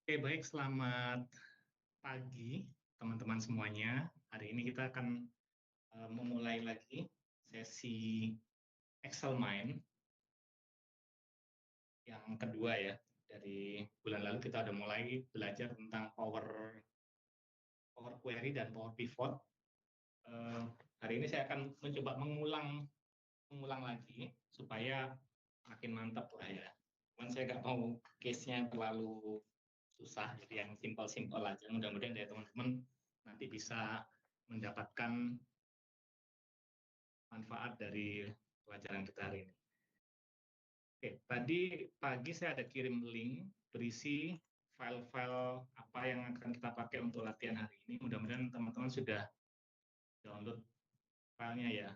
Oke, baik. Selamat pagi, teman-teman semuanya. Hari ini kita akan memulai lagi sesi Excel Mind yang kedua ya. Dari bulan lalu kita udah mulai belajar tentang Power Query dan Power Pivot. Eh, Hari ini saya akan mencoba mengulang lagi supaya makin mantap lah ya. Cuman saya nggak mau case-nya terlalu susah, jadi yang simpel-simpel aja. Mudah-mudahan dari teman-teman nanti bisa mendapatkan manfaat dari pelajaran kita hari ini. Oke, tadi pagi saya ada kirim link berisi file-file apa yang akan kita pakai untuk latihan hari ini. Mudah-mudahan teman-teman sudah download filenya ya.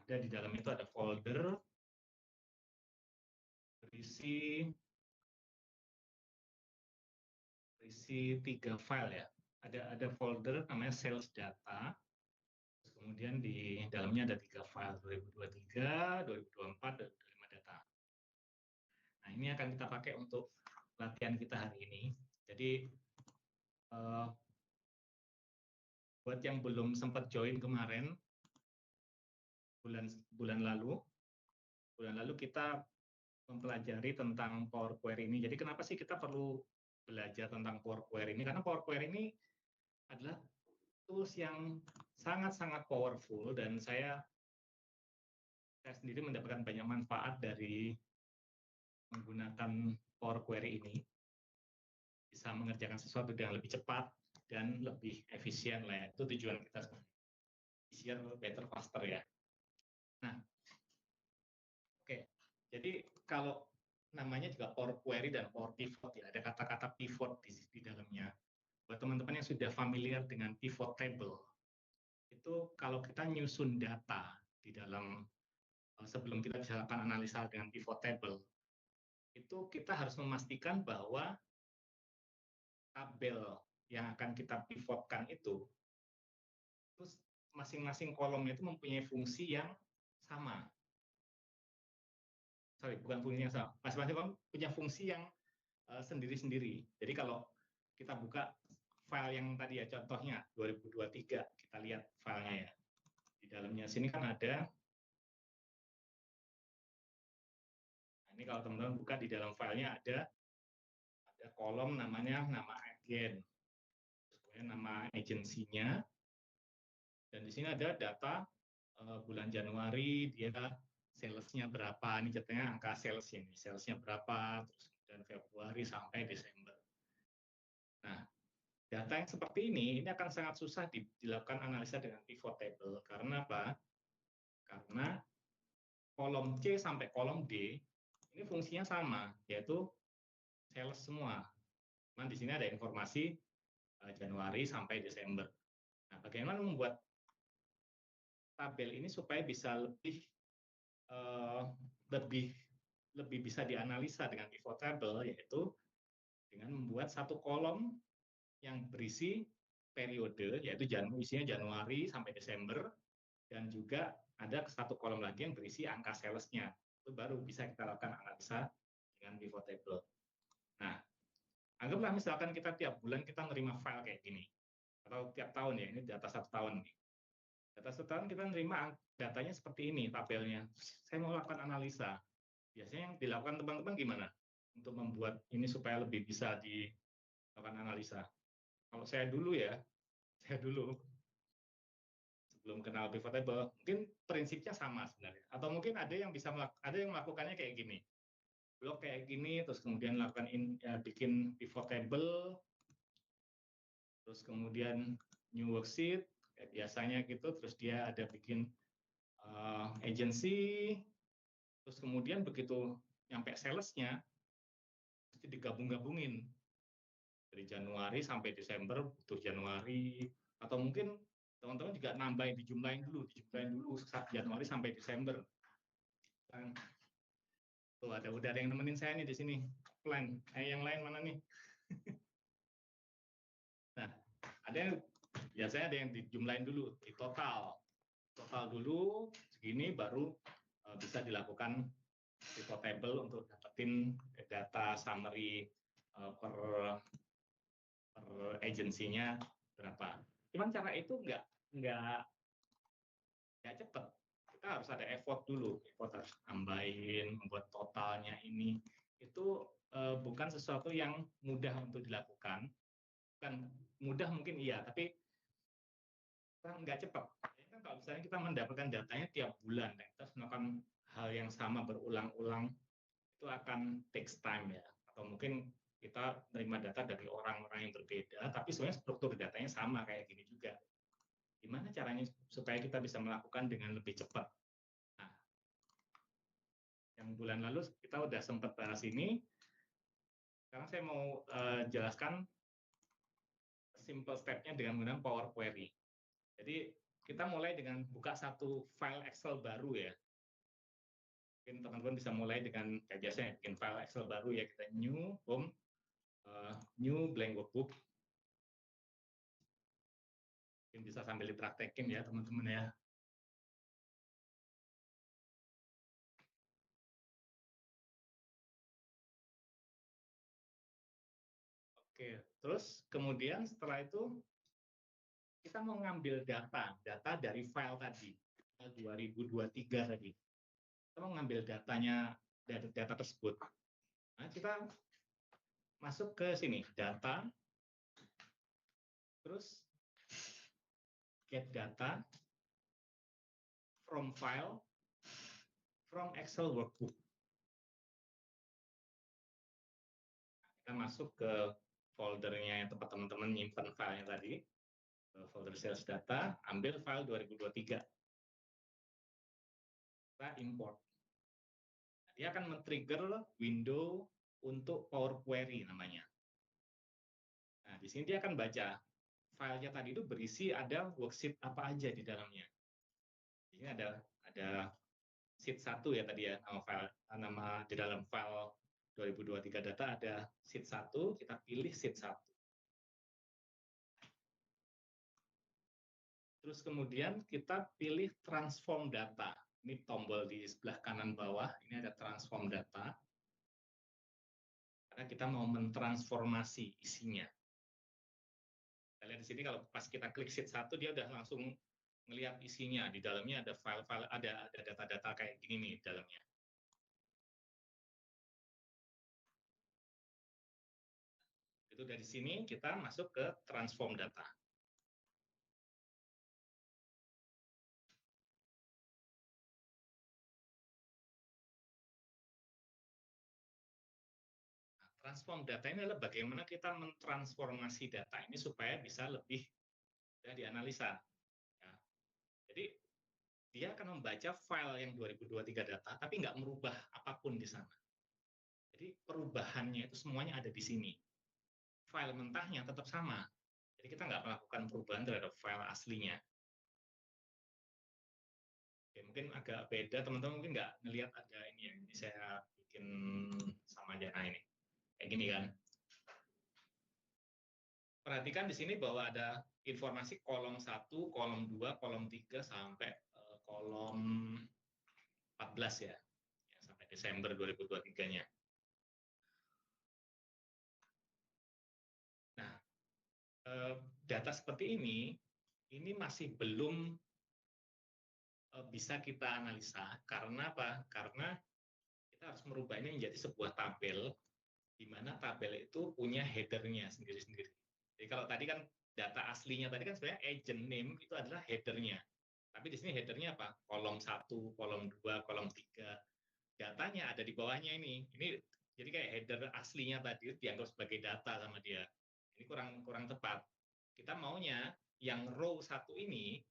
Ada di dalam itu ada folder berisi 3 file ya. Ada folder namanya sales data. Kemudian di dalamnya ada 3 file, 2023, 2024, dan 2025 data. Nah, ini akan kita pakai untuk latihan kita hari ini. Jadi, buat yang belum sempat join kemarin, bulan lalu kita mempelajari tentang Power Query ini. Jadi kenapa sih kita perlu belajar tentang Power Query ini? Karena Power Query ini adalah tools yang sangat-sangat powerful dan saya sendiri mendapatkan banyak manfaat dari menggunakan Power Query ini. Bisa mengerjakan sesuatu dengan lebih cepat dan lebih efisien lah ya. Itu tujuan kita sebenarnya. Easier, better, faster ya. Nah, oke. Jadi kalau namanya juga Power Query dan Power Pivot ya, ada kata-kata pivot di dalamnya. Buat teman-teman yang sudah familiar dengan pivot table, itu kalau kita nyusun data di dalam sebelum kita bisa lakukan analisa dengan pivot table, itu kita harus memastikan bahwa tabel yang akan kita pivotkan itu terus masing-masing kolomnya itu mempunyai fungsi yang sama. Sorry, bukan fungsi yang sama. Masing-masing kolom punya fungsi yang sendiri-sendiri. Jadi kalau kita buka file yang tadi ya, contohnya 2023, kita lihat filenya ya. Di dalamnya sini kan ada, nah ini kalau teman-teman buka di dalam filenya ada kolom namanya nama agen, kemudian nama agensinya, dan di sini ada data bulan Januari dia salesnya berapa, ini ceritanya angka salesnya ini, salesnya berapa, terus kemudian Februari sampai Desember. Nah, data yang seperti ini akan sangat susah dilakukan analisa dengan pivot table. Karena apa? Karena kolom C sampai kolom D ini fungsinya sama, yaitu sales semua. Cuman di sini ada informasi Januari sampai Desember. Nah, bagaimana membuat tabel ini supaya bisa uh, lebih lebih bisa dianalisa dengan pivot table, yaitu dengan membuat satu kolom yang berisi periode, yaitu isinya Januari sampai Desember, dan juga ada satu kolom lagi yang berisi angka salesnya. Itu baru bisa kita lakukan analisa dengan pivot table. Nah, anggaplah misalkan kita tiap bulan kita nerima file kayak gini, atau tiap tahun ya, ini data 1 tahun nih. Data 1 tahun kita nerima datanya seperti ini tabelnya. Saya mau lakukan analisa. Biasanya yang dilakukan teman-teman gimana untuk membuat ini supaya lebih bisa dilakukan analisa? Kalau saya dulu ya, saya dulu sebelum kenal pivot table, mungkin prinsipnya sama sebenarnya. Atau mungkin ada yang melakukannya kayak gini. Blok kayak gini, terus kemudian lakukan bikin pivot table, terus kemudian new worksheet, kayak biasanya gitu, terus dia ada bikin agency, terus kemudian begitu nyampe salesnya, mesti digabung-gabungin. Dari Januari sampai Desember butuh Januari, atau mungkin teman-teman juga nambahin, dijumlahin dulu Januari sampai Desember. Tuh udah ada yang nemenin saya nih di sini. Plan, yang lain mana nih? Nah, biasanya ada yang dijumlahin dulu, di total dulu segini baru bisa dilakukan pivot table untuk dapetin data summary per agensinya berapa. Cuman cara itu nggak cepat. Kita harus ada effort dulu, effort harus tambahin, membuat totalnya ini. Itu bukan sesuatu yang mudah untuk dilakukan. Bukan mudah mungkin iya, tapi nggak cepat. Kan kalau misalnya kita mendapatkan datanya tiap bulan, kita harus melakukan hal yang sama berulang-ulang, itu akan takes time ya. Atau mungkin kita menerima data dari orang-orang yang berbeda, tapi sebenarnya struktur datanya sama kayak gini juga. Gimana caranya supaya kita bisa melakukan dengan lebih cepat? Nah, yang bulan lalu kita udah sempat bahas ini. Sekarang saya mau jelaskan simple step-nya dengan menggunakan Power Query. Jadi kita mulai dengan buka satu file Excel baru ya. Mungkin teman-teman bisa mulai dengan kayak biasanya bikin file Excel baru ya, kita new blank workbook. Mungkin bisa sambil dipraktekin ya teman-teman ya. Oke, terus kemudian setelah itu kita mau ngambil data dari file tadi, 2023 tadi. Kita mau ngambil datanya dari data tersebut. Nah, kita masuk ke sini, data, terus get data, from file, from Excel workbook. Kita masuk ke foldernya yang tempat teman-teman nyimpan filenya tadi, folder sales data, ambil file 2023. Kita import. Dia akan men-trigger window untuk Power Query namanya. Nah, di sini dia akan baca filenya tadi itu berisi ada worksheet apa aja di dalamnya. Di sini ada sheet 1 ya tadi ya, nama di dalam file 2023 data ada sheet 1, kita pilih sheet 1. Terus kemudian kita pilih transform data. Ini tombol di sebelah kanan bawah, ini ada transform data. Karena kita mau mentransformasi isinya. Kita lihat di sini kalau pas kita klik sheet 1, dia udah langsung ngelihat isinya. Di dalamnya ada file-file, ada data-data kayak gini nih di dalamnya. Itu dari sini kita masuk ke transform data. Transform data ini adalah bagaimana kita mentransformasi data ini supaya bisa lebih mudah dianalisa. Ya. Jadi dia akan membaca file yang 2023 data, tapi nggak merubah apapun di sana. Jadi perubahannya itu semuanya ada di sini. File mentahnya tetap sama. Jadi kita nggak melakukan perubahan terhadap file aslinya. Oke, mungkin agak beda, teman-teman mungkin nggak ngelihat ada ini ya. Ini saya bikin sama aja. Nah ini, kayak gini kan. Perhatikan di sini bahwa ada informasi kolom 1, kolom 2, kolom 3, sampai kolom 14 ya. Sampai Desember 2023-nya. Nah, data seperti ini masih belum bisa kita analisa. Karena apa? Karena kita harus merubah ini menjadi sebuah tabel, di mana tabel itu punya header-nya sendiri-sendiri. Jadi kalau tadi kan data aslinya tadi kan sebenarnya agent name itu adalah header-nya. Tapi di sini header-nya apa? Kolom 1, kolom 2, kolom 3. Datanya ada di bawahnya ini. Ini jadi kayak header aslinya tadi dianggap sebagai data sama dia. Ini kurang tepat. Kita maunya yang row 1 ini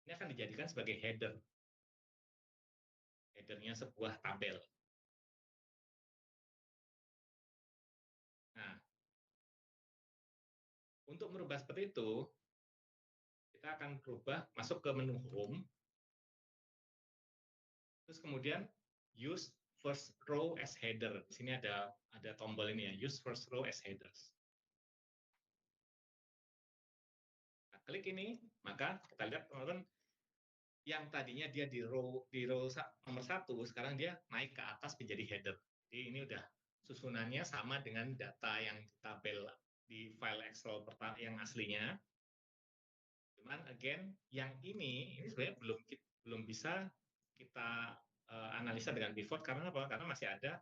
akan dijadikan sebagai header. Header-nya sebuah tabel. Nah, untuk merubah seperti itu, kita akan berubah, masuk ke menu Home, terus kemudian Use First Row as Header. Di sini ada tombol ini ya, Use First Row as Headers. Nah, klik ini, maka kita lihat teman-teman, yang tadinya dia di row nomor 1, sekarang dia naik ke atas menjadi header. Jadi ini udah susunannya sama dengan data yang di tabel di file file Excel yang aslinya. Cuman again yang ini sebenarnya belum bisa kita analisa dengan pivot karena apa? Karena masih ada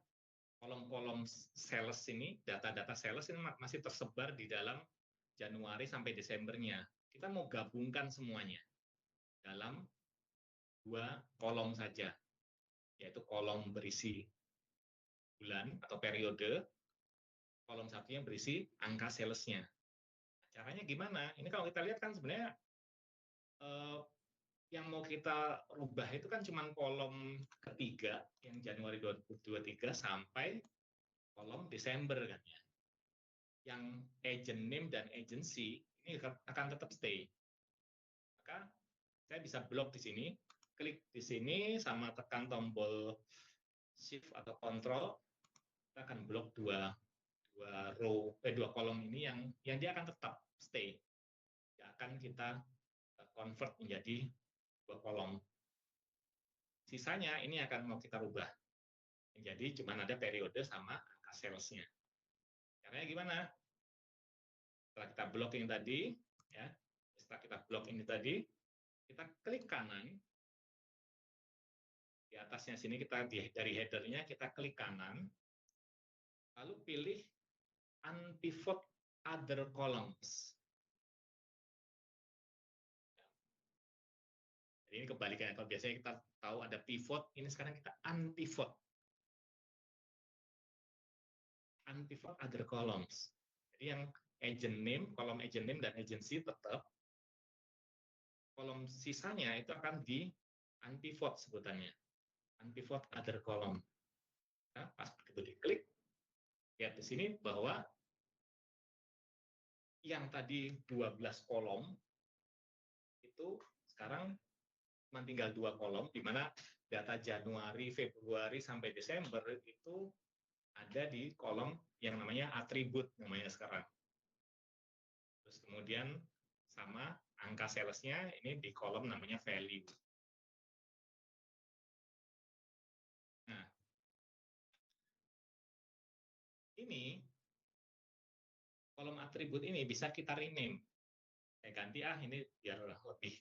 kolom-kolom sales ini, data-data sales ini masih tersebar di dalam Januari sampai Desembernya. Kita mau gabungkan semuanya dalam 2 kolom saja, yaitu kolom berisi bulan atau periode, kolom satunya berisi angka salesnya. Caranya gimana? Ini kalau kita lihat kan sebenarnya yang mau kita rubah itu kan cuma kolom ketiga yang Januari 2023 sampai kolom Desember kan ya. Yang agent name dan agency ini akan tetap stay. Maka saya bisa blok di sini, klik di sini sama tekan tombol shift atau control, kita akan blok dua kolom ini yang dia akan tetap stay. Tidak akan kita convert menjadi 2 kolom. Sisanya ini akan mau kita rubah. Jadi cuma ada periode sama angka salesnya. Caranya gimana? Setelah kita blok ini tadi, ya, setelah kita blok ini tadi, kita klik kanan. Di atasnya sini kita dari header-nya kita klik kanan, lalu pilih unpivot other columns. Jadi ini kebalikannya. Kalau biasanya kita tahu ada pivot, ini sekarang kita unpivot. Unpivot other columns. Jadi yang agent name, kolom agent name dan agency tetap. Kolom sisanya itu akan di unpivot sebutannya. Unpivot other column. Nah, pas begitu diklik, lihat di sini bahwa yang tadi 12 kolom itu sekarang cuma tinggal 2 kolom, di mana data Januari, Februari, sampai Desember itu ada di kolom yang namanya atribut namanya sekarang. Terus kemudian sama angka salesnya ini di kolom namanya value. Nah, ini kolom atribut ini bisa kita rename. Saya ganti ini biar lebih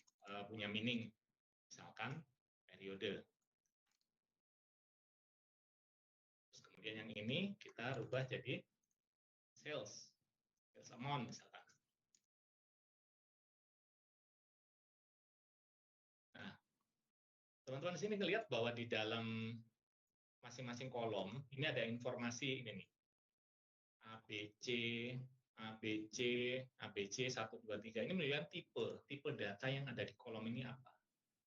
punya meaning. Misalkan periode. Terus kemudian yang ini kita rubah jadi sales amount misalkan. Nah, teman-teman di sini ngelihat bahwa di dalam masing-masing kolom ini ada informasi ini nih. ABC, ABC, ABC 1 2 3 ini menunjukkan tipe data yang ada di kolom ini apa.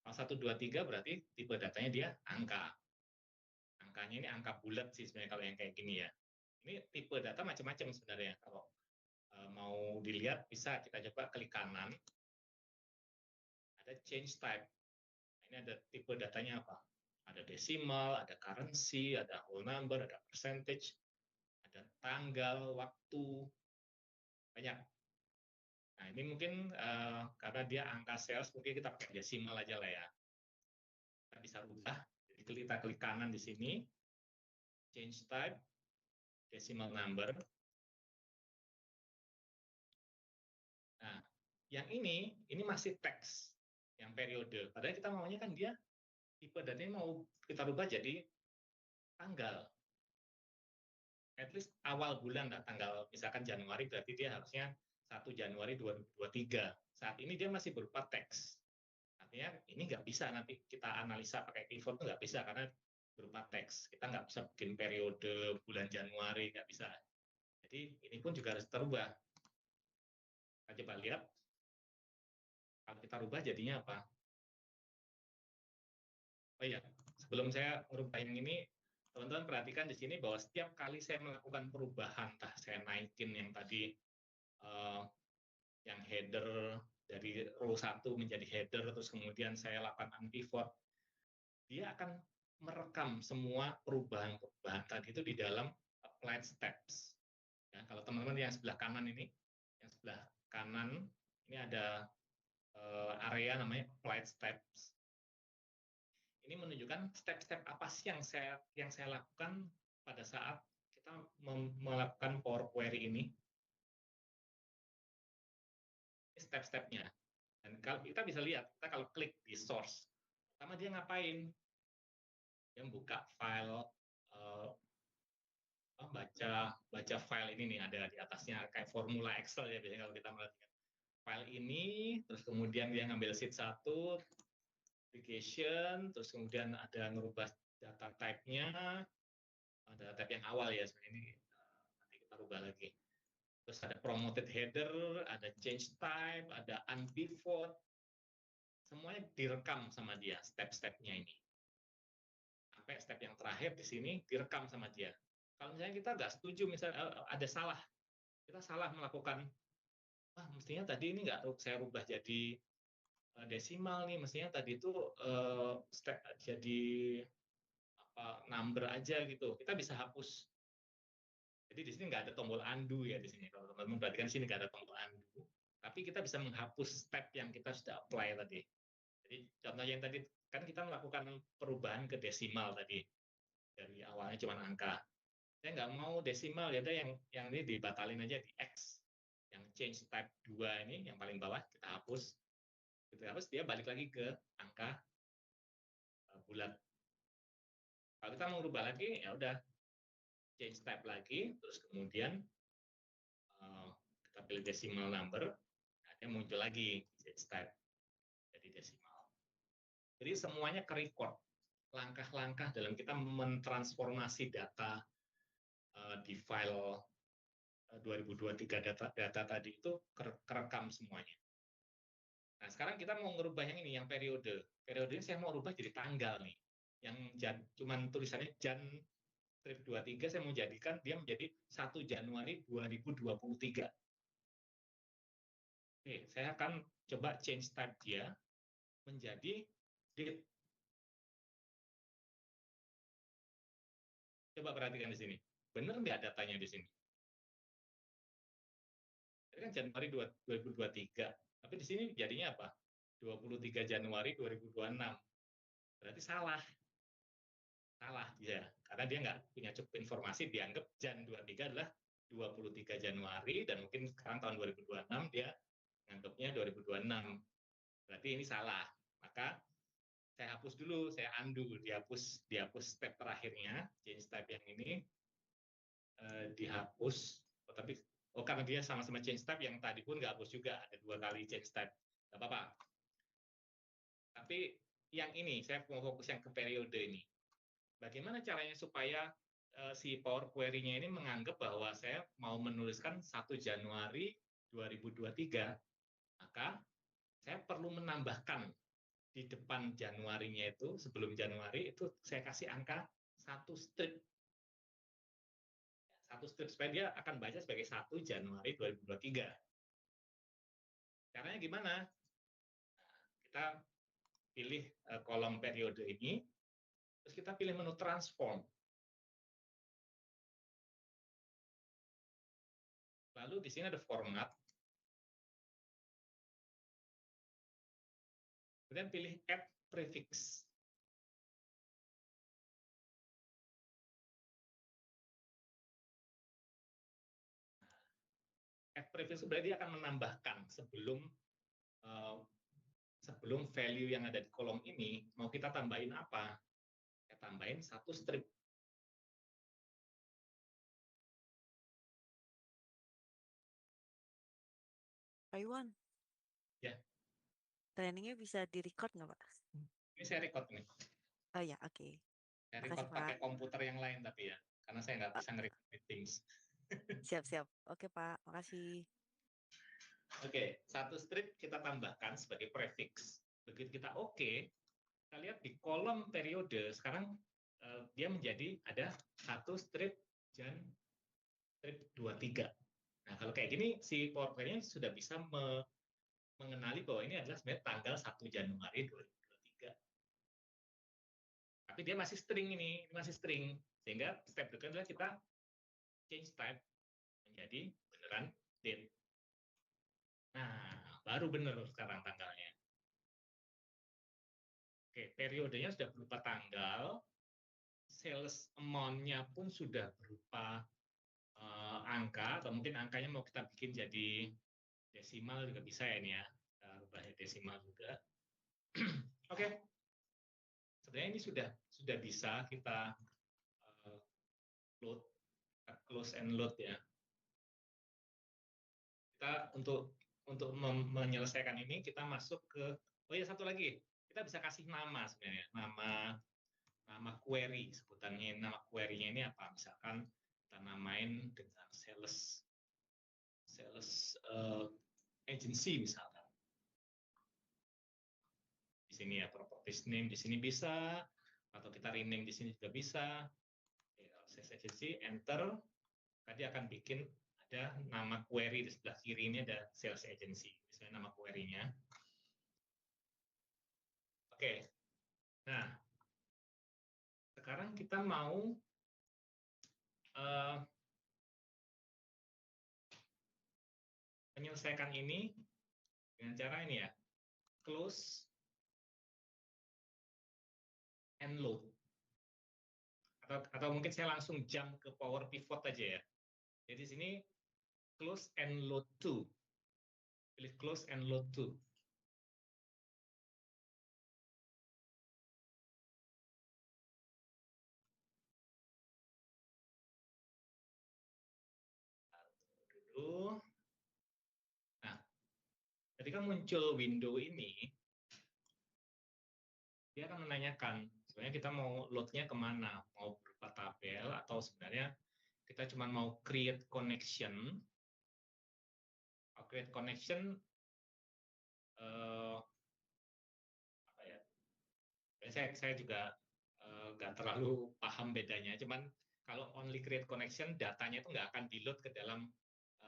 Kalau 1 2 3 berarti tipe datanya dia angka. Angkanya ini angka bulat sih sebenarnya kalau yang kayak gini ya. Ini tipe data macam-macam sebenarnya. Kalau mau dilihat bisa kita coba klik kanan. Ada change type. Ini ada tipe datanya apa? Ada decimal, ada currency, ada whole number, ada percentage, ada tanggal, waktu, banyak. Nah, ini mungkin karena dia angka sales, mungkin kita pakai decimal aja lah ya. Kita bisa rubah. Jadi kita klik kanan di sini, change type, decimal number. Nah, yang ini masih teks, yang periode. Padahal kita maunya kan dia tipe datanya mau kita rubah jadi tanggal. At least awal bulan, tanggal misalkan Januari, berarti dia harusnya 1 Januari 2023. Saat ini dia masih berupa teks. Artinya ini nggak bisa nanti kita analisa pakai pivot, nggak bisa karena berupa teks. Kita nggak bisa bikin periode bulan Januari, nggak bisa. Jadi ini pun juga harus terubah. Kita coba lihat, kalau kita rubah jadinya apa? Oh iya, sebelum saya merubah yang ini, teman-teman perhatikan di sini bahwa setiap kali saya melakukan perubahan, entah saya naikin yang tadi yang header dari row 1 menjadi header, terus kemudian saya lakukan unpivot, dia akan merekam semua perubahan-perubahan tadi itu di dalam applied steps. Ya, kalau teman-teman yang sebelah kanan ini, yang sebelah kanan ini ada area namanya applied steps. Ini menunjukkan step-step apa sih yang saya lakukan pada saat kita melakukan Power Query ini. step-stepnya. Dan kalau kita bisa lihat, kita kalau klik di source, pertama dia ngapain? Dia buka file, baca file ini nih, ada di atasnya kayak formula Excel ya biasanya kalau kita melihat file ini, terus kemudian dia ngambil sheet 1, application, terus kemudian ada ngerubah data type-nya, ada type yang awal ya sebenarnya ini nanti kita rubah lagi. Terus ada promoted header, ada change type, ada unpivot, semuanya direkam sama dia step-stepnya ini. Sampai step yang terakhir di sini direkam sama dia. Kalau misalnya kita nggak setuju, misalnya ada salah, kita salah melakukan, mestinya tadi ini nggak saya rubah jadi desimal nih, mestinya tadi itu step jadi number aja gitu. Kita bisa hapus. Jadi di sini nggak ada tombol undo ya di sini. Kalau teman-teman perhatikan di sini nggak ada tombol undo. Tapi kita bisa menghapus step yang kita sudah apply tadi. Jadi contohnya yang tadi kan kita melakukan perubahan ke desimal tadi. Dari awalnya cuma angka. Saya nggak mau desimal, ya udah yang ini dibatalin aja di X. Yang change type 2 ini yang paling bawah kita hapus. Kita hapus, dia balik lagi ke angka bulat. Kalau kita mau rubah lagi, ya udah change type lagi, terus kemudian kita pilih decimal number, dia muncul lagi change type jadi desimal. Jadi semuanya ke record. Langkah-langkah dalam kita mentransformasi data di file 2023 data tadi itu kerekam semuanya. Nah, sekarang kita mau ngerubah yang ini, yang periode. Periode ini saya mau rubah jadi tanggal nih. Yang cuman tulisannya Jan strip 23, saya mau jadikan dia menjadi 1 Januari 2023. Oke, saya akan coba change type dia menjadi date. Coba perhatikan di sini. Benar nggak datanya di sini? Ini kan Januari 2023. Tapi di sini jadinya apa? 23 Januari 2026. Berarti salah. Salah dia. Karena dia nggak punya cukup informasi, dianggap Jan 23 adalah 23 Januari, dan mungkin sekarang tahun 2026 dia nganggapnya 2026. Berarti ini salah. Maka saya hapus dulu, saya undo, dihapus step terakhirnya, change type yang ini dihapus. Tapi karena dia sama-sama change type, yang tadi pun nggak hapus juga, ada 2 kali change type, nggak apa-apa. Tapi yang ini saya mau fokus yang ke periode ini. Bagaimana caranya supaya si Power Query-nya ini menganggap bahwa saya mau menuliskan 1 Januari 2023, maka saya perlu menambahkan di depan Januarinya itu, sebelum Januari itu saya kasih angka 1 strip. 1 strip supaya dia akan baca sebagai 1 Januari 2023. Caranya gimana? Kita pilih kolom periode ini, terus kita pilih menu transform. Lalu di sini ada format. Kemudian pilih add prefix. Add prefix berarti dia akan menambahkan sebelum value yang ada di kolom ini, mau kita tambahin apa? Kita tambahin 1 strip. Pak Iwan. Ya. Trainingnya bisa di-record nggak, Pak? Ini saya record nih. Oh ya, oke. Saya Makasih, record Pak. pakai komputer yang lain tapi ya, karena saya nggak bisa nge-record meetings. Siap-siap. Oke, Pak. Makasih. Oke, 1 strip kita tambahkan sebagai prefix. Begitu kita oke, kita lihat di kolom periode, sekarang dia menjadi ada 1 strip Jan strip 23. Nah, kalau kayak gini, si PowerPoint-nya sudah bisa mengenali bahwa ini adalah sebenarnya tanggal 1 Januari 2023. Tapi dia masih string ini masih string. Sehingga step berikutnya adalah kita change type menjadi beneran date. Nah, baru benar sekarang tanggalnya. Oke, periodenya sudah berupa tanggal, sales amount-nya pun sudah berupa angka, atau mungkin angkanya mau kita bikin jadi desimal juga bisa ya ini ya, kita rubah desimal juga. Oke. Sebenarnya ini sudah bisa kita load, close and load ya. Kita untuk menyelesaikan ini kita masuk ke, oh ya satu lagi, kita bisa kasih nama sebenarnya, nama query, sebutannya nama query-nya ini apa, misalkan kita namain dengan sales agency misalkan. Di sini ya properties name di sini bisa, atau kita rename di sini juga bisa. Sales agency, enter, tadi akan bikin ada nama query di sebelah kiri ini ada sales agency, misalnya nama query-nya. Oke, nah sekarang kita mau menyelesaikan ini dengan cara ini ya, close and load. Atau mungkin saya langsung jump ke Power Pivot aja ya. Jadi di sini close and load to. Pilih close and load to. Dulu. Nah, ketika muncul window ini, dia akan menanyakan, sebenarnya kita mau load-nya kemana? Mau berupa tabel atau sebenarnya kita cuma mau create connection. Create connection apa ya? Saya juga nggak terlalu paham bedanya. Cuman kalau only create connection, datanya itu nggak akan di-load ke dalam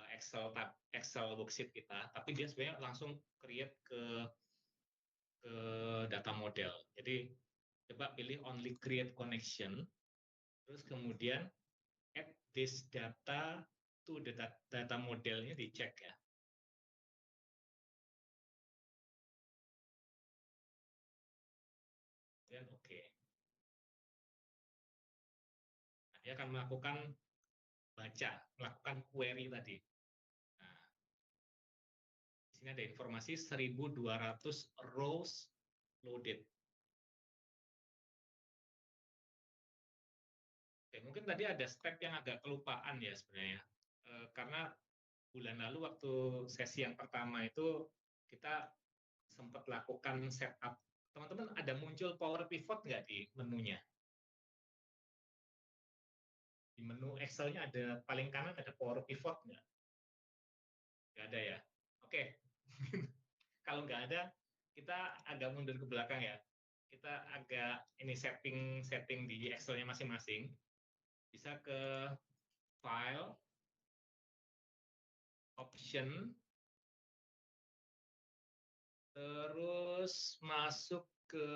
Excel worksheet kita, tapi dia sebenarnya langsung create ke data model. Jadi coba pilih only create connection, terus kemudian add this data to the data modelnya dicek ya. Dan oke. Nah, dia akan melakukan melakukan query tadi. Nah, di sini ada informasi 1.200 rows loaded. Oke, mungkin tadi ada step yang agak kelupaan ya sebenarnya. Karena bulan lalu waktu sesi yang pertama itu kita sempat lakukan setup. Teman-teman ada muncul Power Pivot nggak di menunya? Di menu Excel-nya ada paling kanan ada Power Pivot nggak? Nggak ada ya? Oke. Kalau nggak ada, kita agak mundur ke belakang ya. Kita agak ini setting di Excel-nya masing-masing. Bisa ke File, Option, terus masuk ke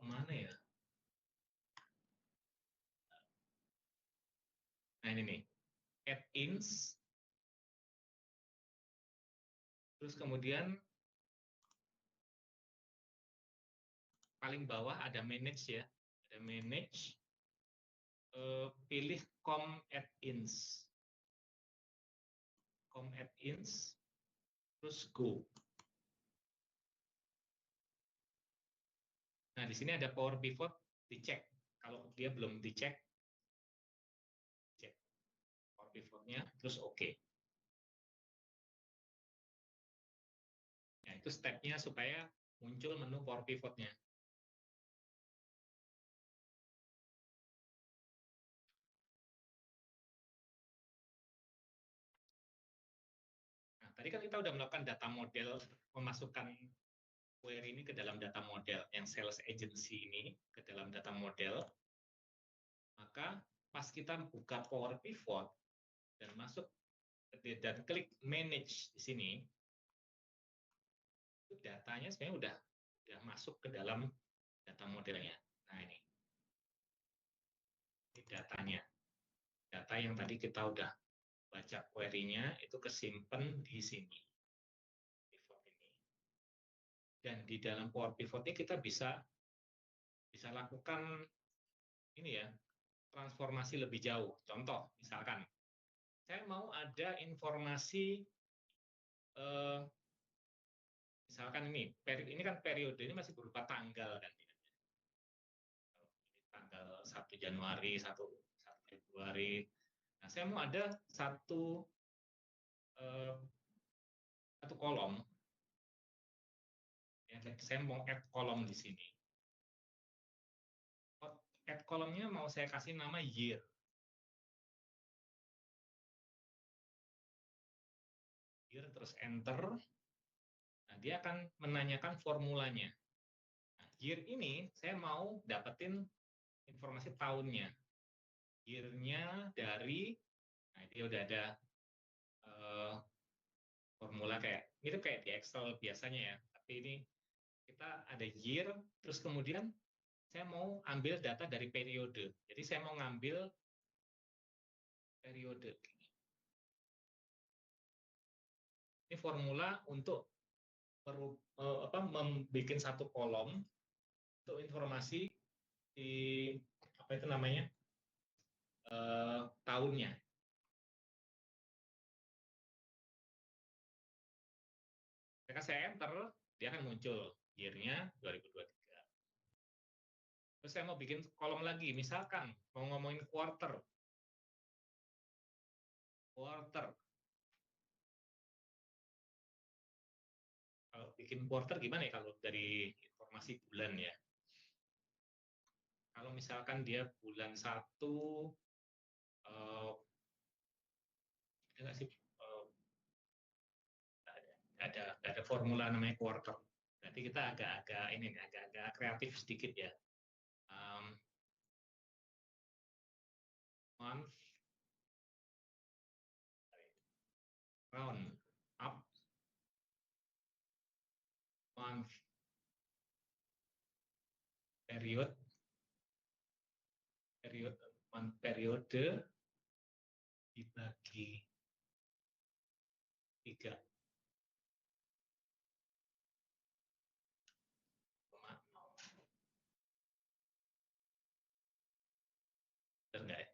kemana ya? Nah ini nih, Add-ins, terus kemudian paling bawah ada Manage ya, ada Manage, pilih Com Add-ins, terus Go. Nah di sini ada Power Pivot, dicek. Kalau dia belum dicek, cek Power Pivotnya, terus oke. Nah itu stepnya supaya muncul menu Power Pivotnya. Nah, tadi kan kita udah melakukan data model, memasukkan query ini ke dalam data model, yang sales agency ini ke dalam data model. Maka pas kita buka Power Pivot dan masuk dan klik Manage di sini, itu datanya sebenarnya udah masuk ke dalam data modelnya. Nah ini datanya, data yang tadi kita udah baca query-nya itu kesimpan di sini. Pivot ini. Dan di dalam Power Pivot ini kita bisa lakukan ini ya, transformasi lebih jauh. Contoh, misalkan saya mau ada informasi, misalkan ini kan periode ini masih berupa tanggal kan, tanggal 1 Januari, 1 Februari. Nah, saya mau ada satu kolom, ya, saya mau add kolom di sini. Add kolomnya mau saya kasih nama year. Year, terus enter. Nah, dia akan menanyakan formulanya. Nah, year ini saya mau dapetin informasi tahunnya. Year-nya dari, nah dia udah ada formula mirip kayak di Excel biasanya ya. Tapi ini kita ada year, terus kemudian saya mau ambil data dari periode. Jadi saya mau ngambil periode. Ini formula untuk membuat satu kolom untuk informasi di apa itu namanya tahunnya. Ketika saya enter, dia akan muncul year-nya 2023. Terus saya mau bikin kolom lagi, misalkan mau ngomongin quarter. Kalau bikin quarter gimana ya kalau dari informasi bulan ya? Kalau misalkan dia bulan 1, nggak sih, ada formula namanya quarter. Berarti kita agak kreatif sedikit ya. Month, round up, month, periode dibagi 3. Benar nggak ya?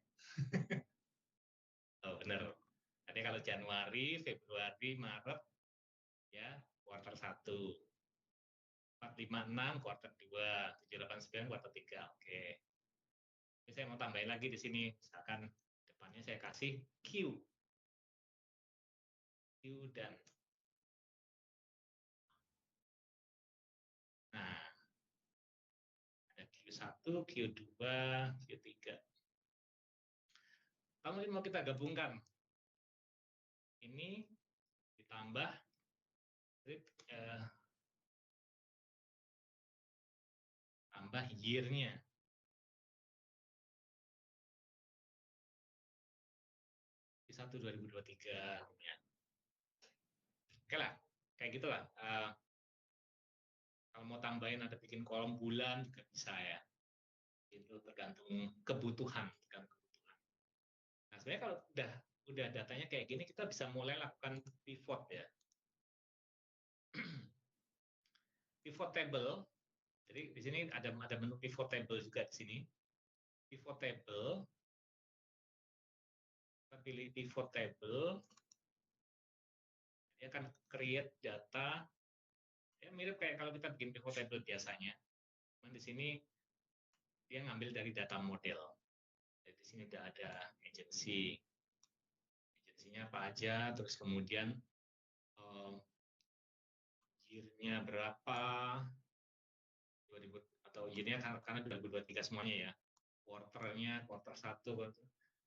Oh, benar. Jadi kalau Januari, Februari, Maret, ya kuartal 1. 456 kuartal 2, 789 kuartal 3. Oke. Jadi saya mau tambahin lagi di sini. Misalkan depannya saya kasih Q. Dan nah, ada Q1, Q2, Q3. Kalau ini mau kita gabungkan, ini ditambah tambah year-nya. Q1 2023. Ya. Oke lah, kayak gitulah. Kalau mau tambahin ada bikin kolom bulan juga bisa ya. Itu tergantung kebutuhan. Nah, sebenarnya kalau udah datanya kayak gini, kita bisa mulai lakukan pivot ya. Pivot table. Jadi di sini ada menu pivot table juga di sini. Pivot table. Kita pilih pivot table. Dia akan create data. Ya mirip kayak kalau kita bikin pivot table biasanya. Cuman di sini dia ngambil dari data model. Jadi di sini udah ada agency. Agensinya apa aja, terus kemudian year-nya berapa, 2000 atau year-nya karena 2023 semuanya ya. Quarter-nya, quarter 1,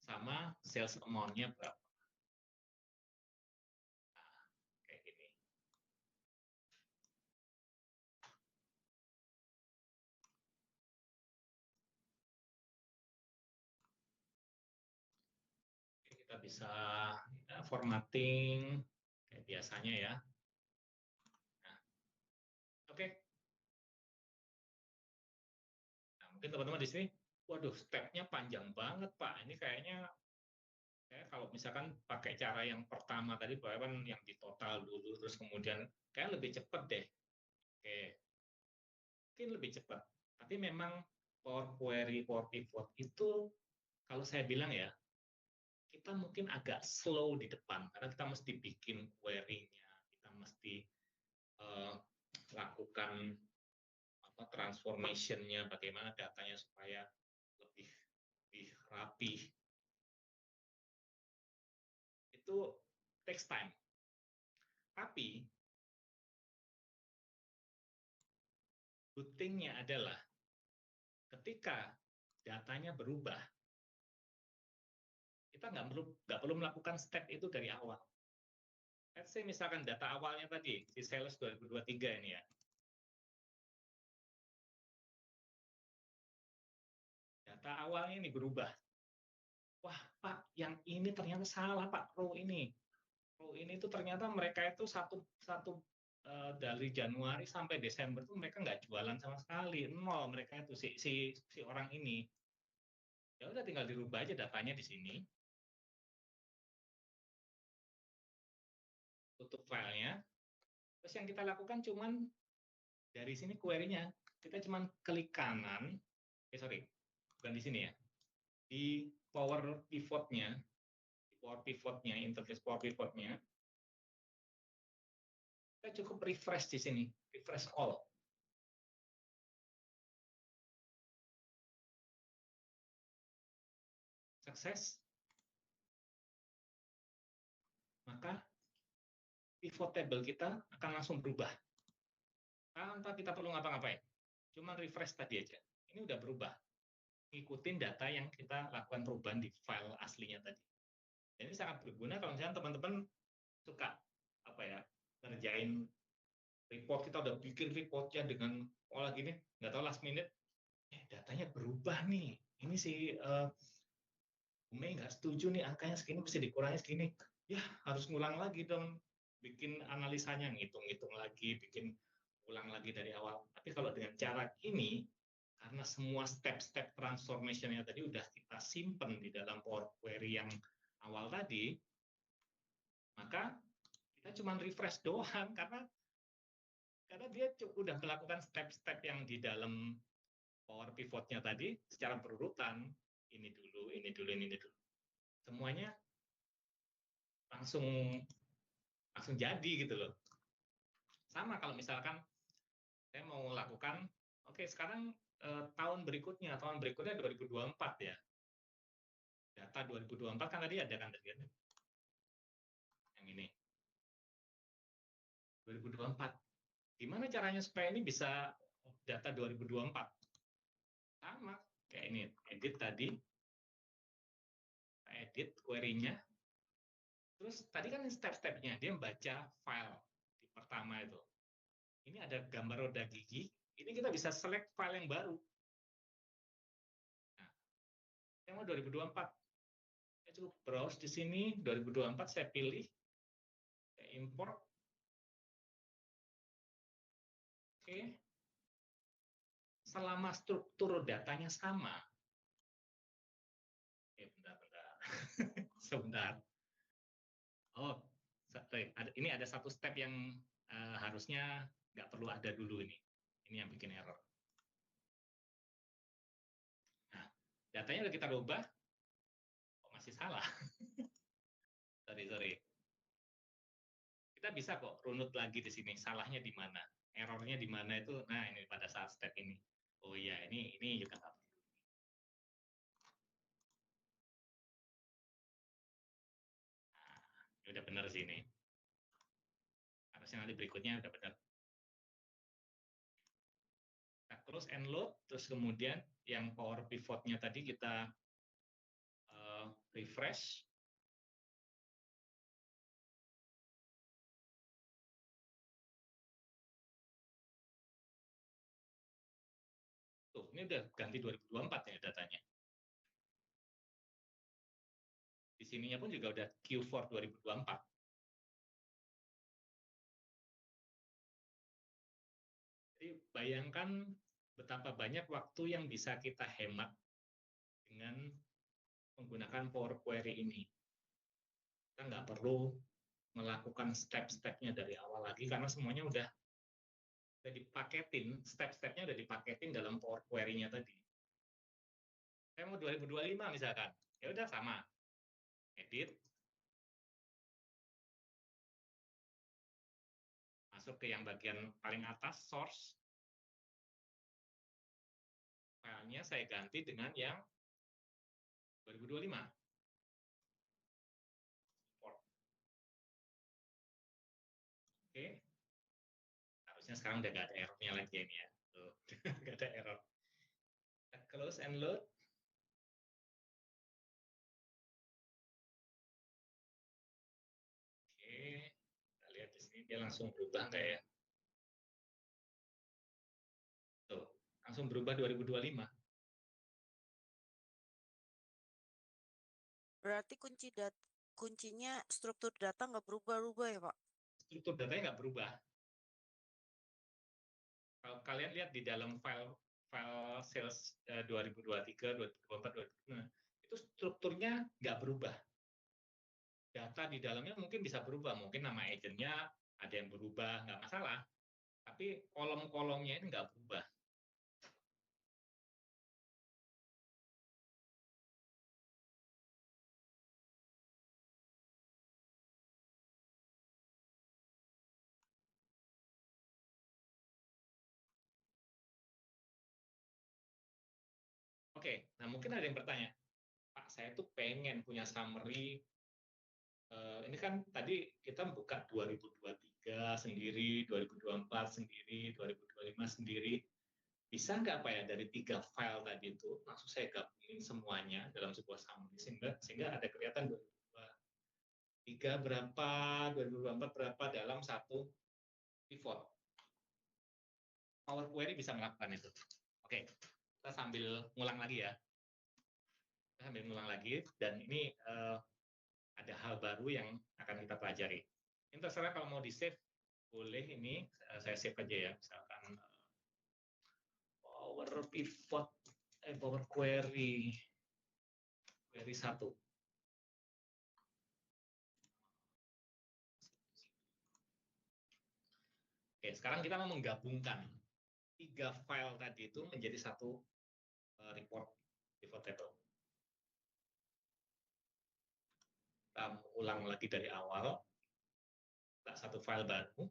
sama sales amount-nya berapa. Nah, kayak gini. Oke, kita bisa formatting kayak biasanya ya. Nah, oke. Nah, mungkin teman-teman di sini, waduh, step-nya panjang banget, Pak. Ini kayaknya kalau misalkan pakai cara yang pertama tadi, bahkan yang di total dulu, terus kemudian kayak lebih cepat deh. Oke, mungkin lebih cepat. Tapi memang Power Query, Power Pivot itu, kalau saya bilang ya, kita mungkin agak slow di depan karena kita mesti bikin query-nya, kita mesti lakukan transformation-nya, bagaimana datanya supaya lebih rapi. Itu takes time. Tapi good thing-nya adalah ketika datanya berubah, kita nggak perlu melakukan step itu dari awal. Let's say misalkan data awalnya tadi, si sales 2023 ini ya. Data awalnya ini berubah. Wah, Pak, yang ini ternyata salah, Pak. Row ini itu ternyata mereka itu satu dari Januari sampai Desember itu mereka nggak jualan sama sekali, nol mereka itu si orang ini. Ya udah tinggal dirubah aja datanya di sini, tutup filenya. Terus yang kita lakukan cuman dari sini query-nya kita cuman klik kanan, bukan di sini ya, di power pivot-nya, interface power pivot-nya. Kita cukup refresh di sini, refresh all. Sukses. Maka pivot table kita akan langsung berubah. Tanpa kita perlu ngapa-ngapain. Cuma refresh tadi aja. Ini udah berubah. Ngikutin data yang kita lakukan perubahan di file aslinya tadi. Dan ini sangat berguna kalau misalnya teman-teman suka ngerjain report, kita udah bikin reportnya dengan pola gini, nggak tahu last minute, datanya berubah nih. Ini si Mei nggak setuju nih, angkanya segini mesti dikurangi segini. Ya harus ngulang lagi dong, bikin analisanya, ngitung-ngitung lagi, bikin ulang lagi dari awal. Tapi kalau dengan cara ini, karena semua step-step transformation-nya tadi udah kita simpen di dalam Power Query yang awal tadi, maka kita cuma refresh doang karena dia udah melakukan step-step yang di dalam Power Pivot-nya tadi secara berurutan, ini dulu, ini dulu, ini dulu. Semuanya langsung jadi gitu loh. Sama kalau misalkan saya mau lakukan, oke, sekarang tahun berikutnya 2024 ya. Data 2024 kan tadi ada kan tadi. Yang ini. 2024. Gimana caranya supaya ini bisa data 2024? Sama kayak ini, edit tadi. Edit query-nya. Terus tadi kan step-stepnya, dia membaca file di pertama itu. Ini ada gambar roda gigi, ini kita bisa select file yang baru. Nah, saya mau 2024. Saya cukup browse di sini, 2024 saya pilih, saya import. Oke. Selama struktur datanya sama. Bentar. Sebentar. Oh, ini ada satu step yang harusnya nggak perlu ada dulu ini. Ini yang bikin error. Nah, datanya udah kita rubah, kok masih salah? Sorry. Kita bisa kok runut lagi di sini, salahnya di mana, errornya di mana itu. Nah, ini pada saat step ini. Oh iya, ini juga nggak perlu. Nah, ini udah benar sih ini. Harusnya nanti berikutnya udah benar. Nah, terus and load, terus kemudian yang power pivot-nya tadi kita refresh. Tuh, ini udah ganti 2024 ya datanya. Di sininya pun juga udah Q4 2024. Jadi bayangkan betapa banyak waktu yang bisa kita hemat dengan menggunakan Power Query ini. Kita nggak perlu melakukan step-stepnya dari awal lagi karena semuanya udah dipaketin, step-stepnya udah dipaketin dalam Power Query-nya tadi. Saya mau 2025 misalkan, ya udah sama. edit, masuk ke yang bagian paling atas, source. Filenya saya ganti dengan yang 2025. Import. Oke. Harusnya sekarang udah nggak ada errornya lagi ini ya. Tuh, nggak ada error. Kita close and load. Oke, kita lihat di sini dia langsung berubah nggak ya? Tuh, langsung berubah 2025. Berarti kuncinya struktur data nggak berubah-ubah ya, Pak? Struktur datanya nggak berubah. Kalau kalian lihat di dalam file sales 2023, 2024, 2025, itu strukturnya nggak berubah. Data di dalamnya mungkin bisa berubah, mungkin nama agentnya ada yang berubah, nggak masalah. Tapi kolom-kolomnya ini nggak berubah. Oke, nah mungkin ada yang bertanya, Pak, saya tuh pengen punya summary. Ini kan tadi kita buka 2023 sendiri, 2024 sendiri, 2025 sendiri. Bisa nggak Pak ya dari 3 file tadi itu langsung saya gabungin semuanya dalam sebuah summary sehingga ada kelihatan 2023 berapa, 2024 berapa dalam satu pivot. Power Query bisa melakukan itu. Oke, kita sambil ngulang lagi ya. Kita sambil ngulang lagi dan ini ada hal baru yang akan kita pelajari. Ini terserah kalau mau di-save, boleh ini, saya save aja ya, misalkan Power Query, query 1. Oke, sekarang kita mau menggabungkan 3 file tadi itu menjadi satu report, pivot table. Kita ulang lagi dari awal, kita satu file baru.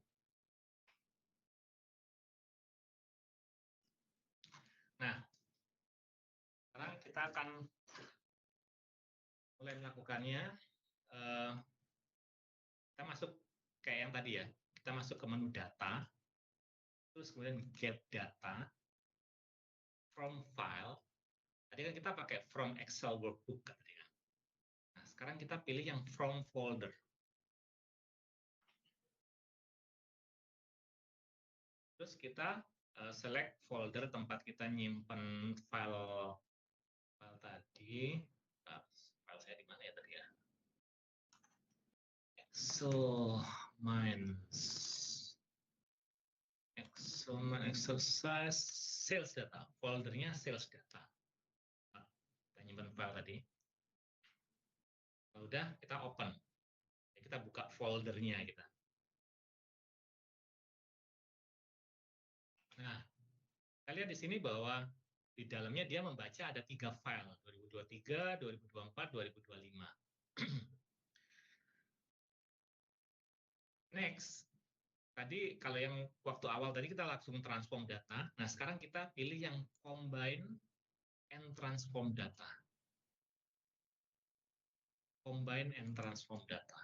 Nah, sekarang kita akan mulai melakukannya. Kita masuk kayak yang tadi ya, kita masuk ke menu data, terus kemudian get data, from file. Tadi kan kita pakai from Excel workbook tadi ya. Nah, sekarang kita pilih yang from folder. Terus kita select folder tempat kita nyimpen file tadi. File saya di mana ya tadi ya? Exercise sales data. Foldernya sales data. Kita nyimpen file tadi. Kalau udah, kita open. Kita buka foldernya kita. Nah, kita lihat di sini bahwa di dalamnya dia membaca ada 3 file, 2023, 2024, 2025. Next, tadi kalau yang waktu awal tadi kita langsung transform data. Nah, sekarang kita pilih yang combine and transform data. Combine and transform data.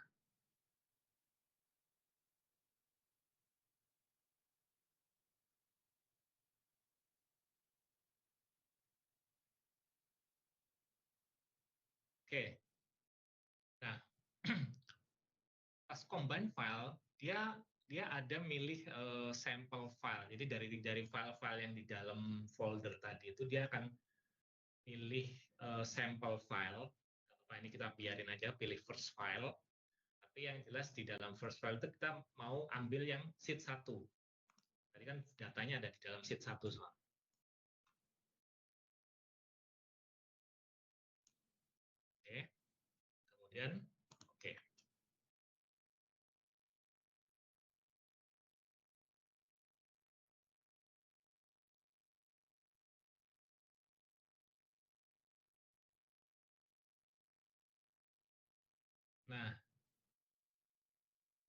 Oke. Nah, pas combine file, dia ada milih sampel file. Jadi dari file-file yang di dalam folder tadi itu dia akan pilih sampel file. Apa ini kita biarin aja, pilih first file. Tapi yang jelas di dalam first file itu kita mau ambil yang sheet 1. Tadi kan datanya ada di dalam sheet 1 soal. Oke. Kemudian oke. Nah,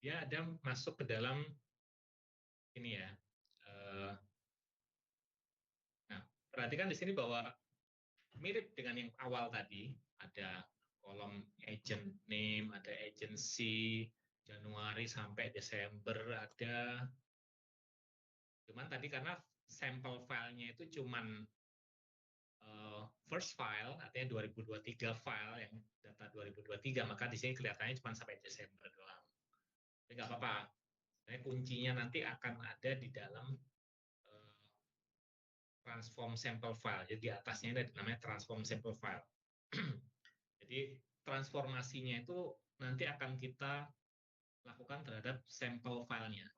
dia ada masuk ke dalam ini ya. Nah, perhatikan di sini bahwa mirip dengan yang awal tadi, ada kolom agent name, ada agency, Januari sampai Desember ada. Cuman tadi karena sampel filenya itu cuman first file, artinya 2023 file yang data 2023, maka di sini kelihatannya cuma sampai Desember doang. Tapi nggak apa-apa. Kuncinya nanti akan ada di dalam transform sample file. Jadi di atasnya ini namanya transform sample file. Jadi transformasinya itu nanti akan kita lakukan terhadap sampel filenya.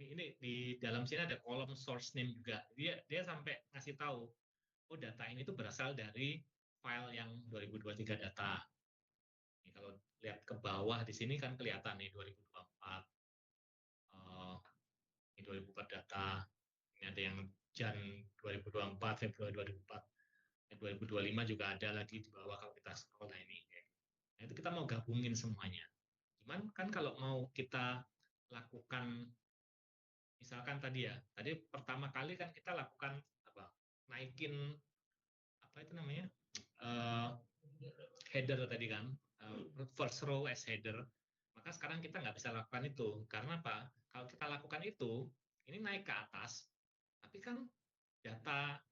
Ini di dalam sini ada kolom source name juga. Dia sampai ngasih tahu, oh data ini tuh berasal dari file yang 2023 data. Ini kalau lihat ke bawah di sini kan kelihatan nih 2024. Ini 2004 data. Ini ada yang Jan 2024, Februari 2004. 2025 juga ada lagi di bawah kalau kita scroll. Nah ini. Nah, itu kita mau gabungin semuanya. Cuman kan kalau mau kita lakukan, misalkan tadi ya, tadi pertama kali kan kita lakukan apa? Naikin apa itu namanya? Header tadi kan, first row as header. Maka sekarang kita nggak bisa lakukan itu. Karena apa? Kalau kita lakukan itu, ini naik ke atas, tapi kan data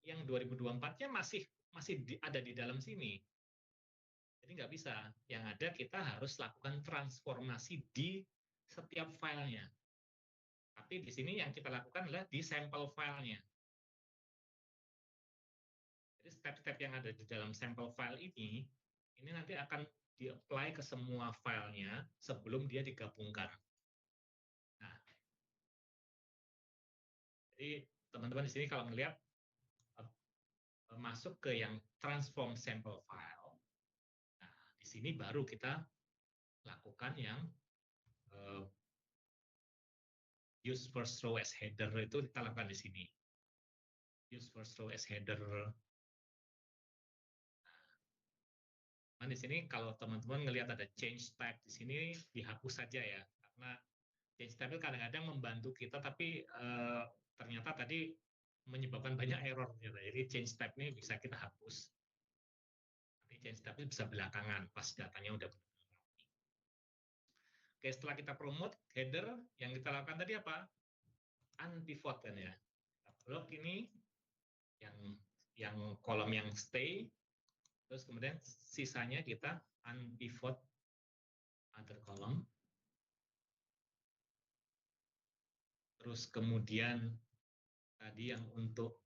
yang 2024-nya masih ada di dalam sini. Jadi nggak bisa. Yang ada kita harus lakukan transformasi di setiap filenya. Tapi di sini yang kita lakukan adalah di sampel filenya. Jadi step-step yang ada di dalam sampel file ini nanti akan di-apply ke semua filenya sebelum dia digabungkan. Nah, jadi teman-teman di sini kalau melihat masuk ke yang transform sample file, nah di sini baru kita lakukan yang use first row as header itu kita lakukan di sini. Use first row as header. Nah, di sini kalau teman-teman ngelihat ada change type di sini dihapus saja ya, karena change type itu kadang-kadang membantu kita, tapi ternyata tadi menyebabkan banyak error. Jadi change type ini bisa kita hapus. Tapi change type itu bisa belakangan pas datanya udah benar. Oke, setelah kita promote header, yang kita lakukan tadi apa? Unpivot kan ya. Kita blok ini yang kolom yang stay, terus kemudian sisanya kita unpivot other column. Terus kemudian tadi yang untuk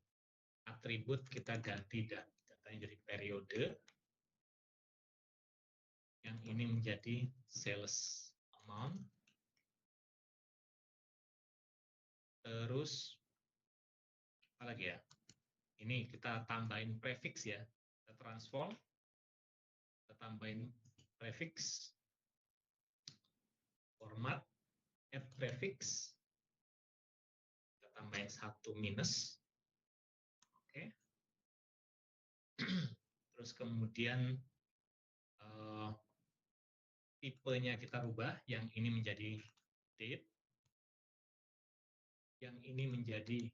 atribut kita ganti datanya jadi periode. Yang ini menjadi sales amount. Terus apa lagi ya? Ini kita tambahin prefix ya. Kita transform. Kita tambahin prefix. Format. Add prefix. Kita tambahin 1 minus. Oke. Terus kemudian tipenya kita rubah, yang ini menjadi date, yang ini menjadi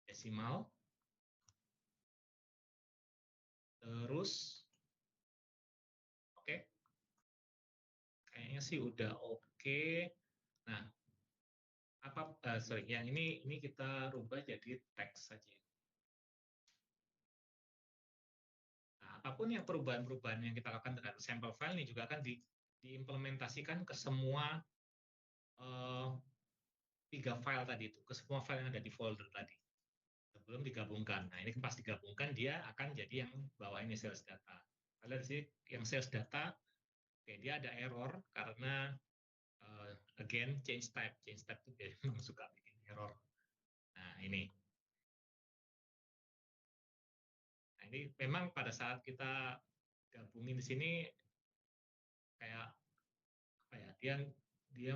desimal, terus oke, kayaknya sih udah oke. Nah, yang ini kita rubah jadi teks saja. Nah, apapun yang perubahan-perubahan yang kita lakukan terhadap sampel file ini juga akan diimplementasikan ke semua 3 file tadi itu, ke semua file yang ada di folder tadi sebelum digabungkan. Nah, ini pas digabungkan dia akan jadi yang bawah ini sales data. Kalian sih yang sales data, oke, dia ada error karena again change type itu dia memang suka bikin error. Nah, ini memang pada saat kita gabungin di sini kayak apa ya, dia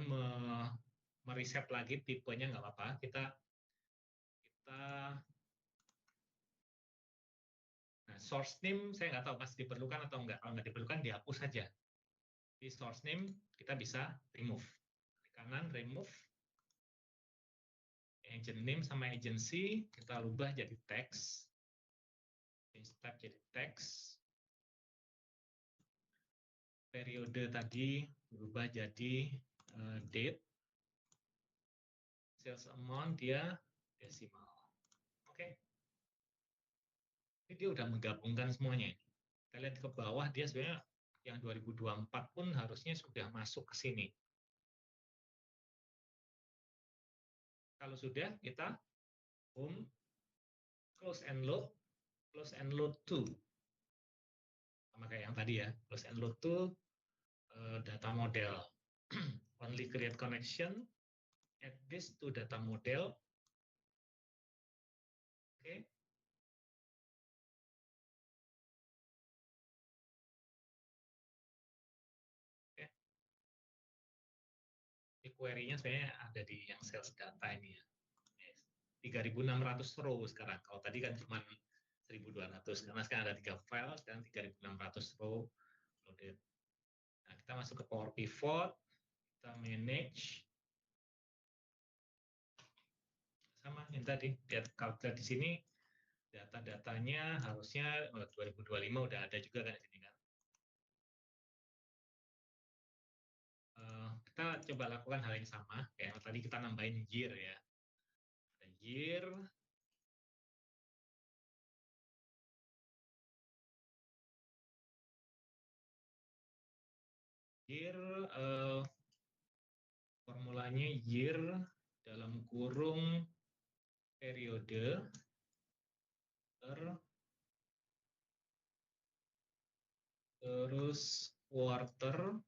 mereset lagi tipenya, nggak apa-apa, kita nah source name saya nggak tahu masih diperlukan atau enggak. Kalau nggak diperlukan dihapus saja. Di source name kita bisa remove. Klik kanan remove. Agent name sama agency kita ubah jadi text. Change type jadi text. Periode tadi berubah jadi date. Sales amount dia desimal. Oke. Ini dia udah menggabungkan semuanya. Kita lihat ke bawah dia sebenarnya yang 2024 pun harusnya sudah masuk ke sini. Kalau sudah, kita home, close and load to. Sama kayak yang tadi ya, close and load to data model. Only create connection, add this to data model. Oke. Oke. Ini query-nya sebenarnya ada di yang sales data ini ya. 3.600 row sekarang. Kalau tadi kan cuma 1.200. Karena sekarang ada 3 file, sekarang 3.600 row loaded. Nah, kita masuk ke Power Pivot, kita manage. Sama yang tadi, lihat kalau di sini data-datanya harusnya 2025 udah ada juga kan di sini kan. Kita coba lakukan hal yang sama, kayak tadi kita nambahin year ya. Year, formulanya year dalam kurung periode terus quarter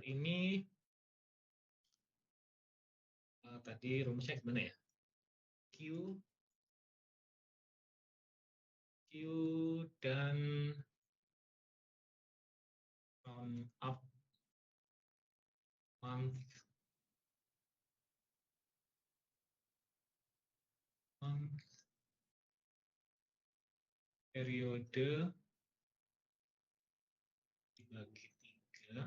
ini tadi rumusnya gimana ya? Q dan round up month periode dibagi 3.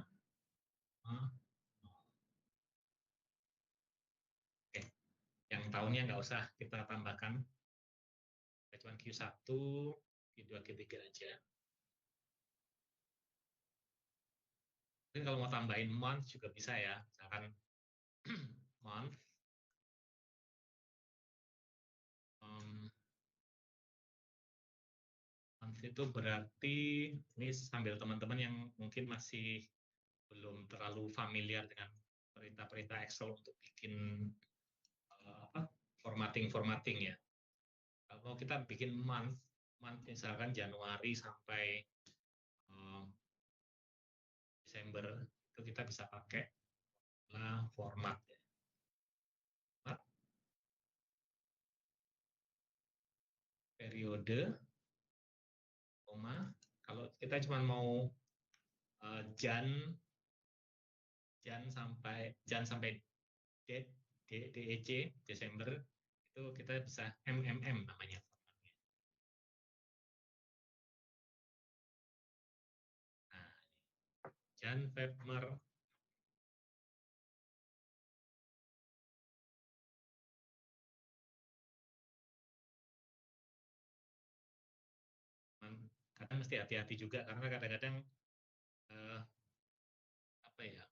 Oke, yang tahunnya nggak usah kita tambahkan. Kita cuma Q1, Q2, Q3 aja. Mungkin kalau mau tambahin month juga bisa ya. Misalkan month itu berarti ini sambil teman-teman yang mungkin masih belum terlalu familiar dengan perintah-perintah Excel untuk bikin formatting ya. Kalau kita bikin month misalkan Januari sampai Desember itu kita bisa pakai format ya. Periode, kalau kita cuma mau Jan sampai DEC Desember itu kita bisa MMM namanya formatnya. Nah, Jan, Feb, Maret. Kadang mesti hati-hati juga karena kadang-kadang apa ya?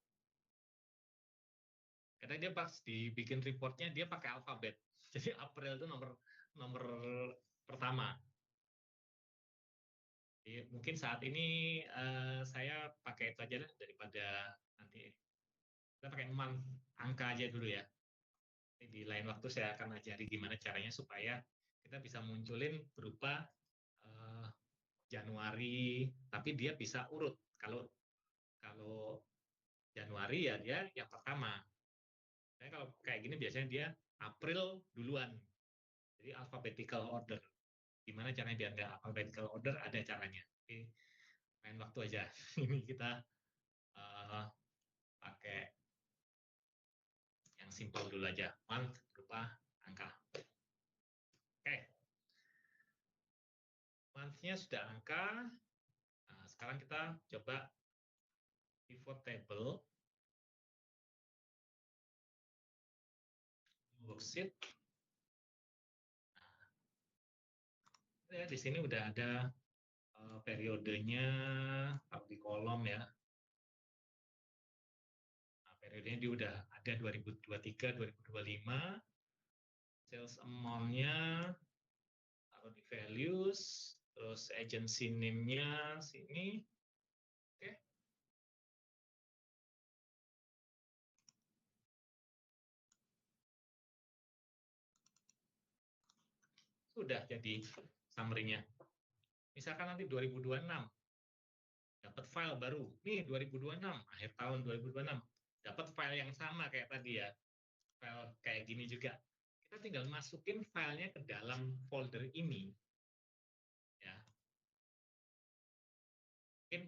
Kadang dia pas dibikin reportnya dia pakai alfabet. Jadi April itu nomor pertama. Jadi, mungkin saat ini saya pakai itu aja lah daripada nanti kita pakai month angka aja dulu ya. Di lain waktu saya akan ajari gimana caranya supaya kita bisa munculin berupa Januari, tapi dia bisa urut. Kalau Januari ya dia yang pertama. Kalau kayak gini biasanya dia April duluan. Jadi alphabetical order. Gimana caranya biar nggak alphabetical order? Ada caranya. Oke, main waktu aja. Ini kita pakai yang simpel dulu aja, month berupa angka. Oke, month-nya sudah angka. Nah, sekarang kita coba pivot table, worksheet. Ya, di sini udah ada periodenya di kolom ya. Nah, periodenya dia udah ada 2023, 2025. Sales amount-nya taruh di values, terus agency name-nya sini. Oke. Sudah jadi summary-nya. Misalkan nanti 2026 dapat file baru. Nih 2026, akhir tahun 2026 dapat file yang sama kayak tadi ya. File kayak gini juga. Kita tinggal masukin filenya ke dalam folder ini. Ya. Mungkin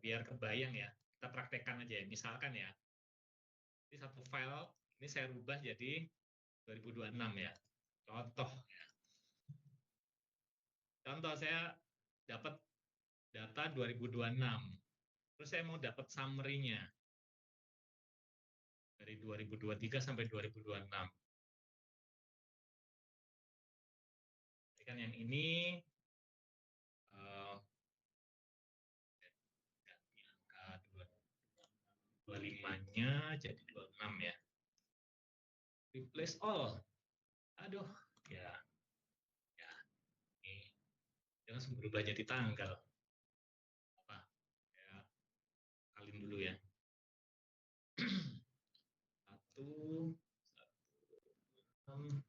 biar kebayang ya. Kita praktekkan aja ya. Misalkan ya. Ini satu file ini saya rubah jadi 2026 ya. Contoh ya. Contoh saya dapat data 2026. Terus saya mau dapat summary-nya dari 2023 sampai 2026. Jadi kan yang ini ganti angka 25-nya jadi 26 ya. Replace all. Aduh, ya. Ini jangan langsung berubah jadi tanggal. Apa? Ya, kalian dulu ya. 1, 6.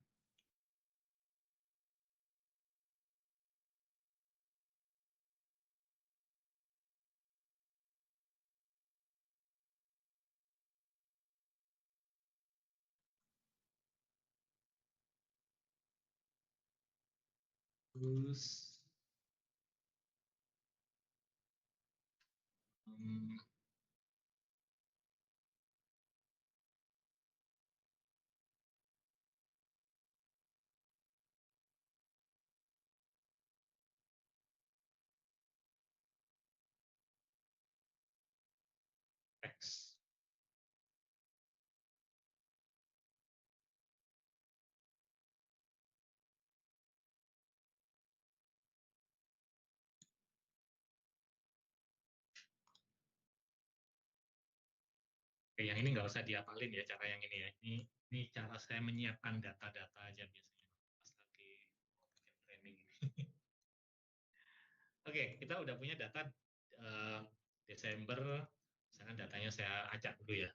Terus X. Oke, yang ini nggak usah diapalin ya cara yang ini ya. Ini cara saya menyiapkan data-data aja biasanya pas lagi mau bikin training. Oke, kita udah punya data Desember. Misalkan datanya saya acak dulu ya.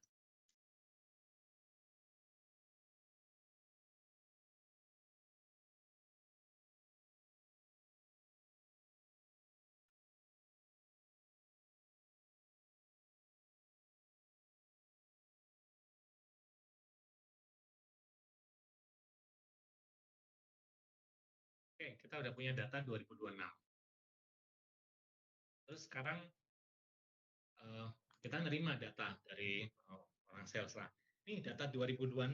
Oke, kita udah punya data 2026. Terus sekarang kita nerima data dari orang sales lah. Ini data 2026.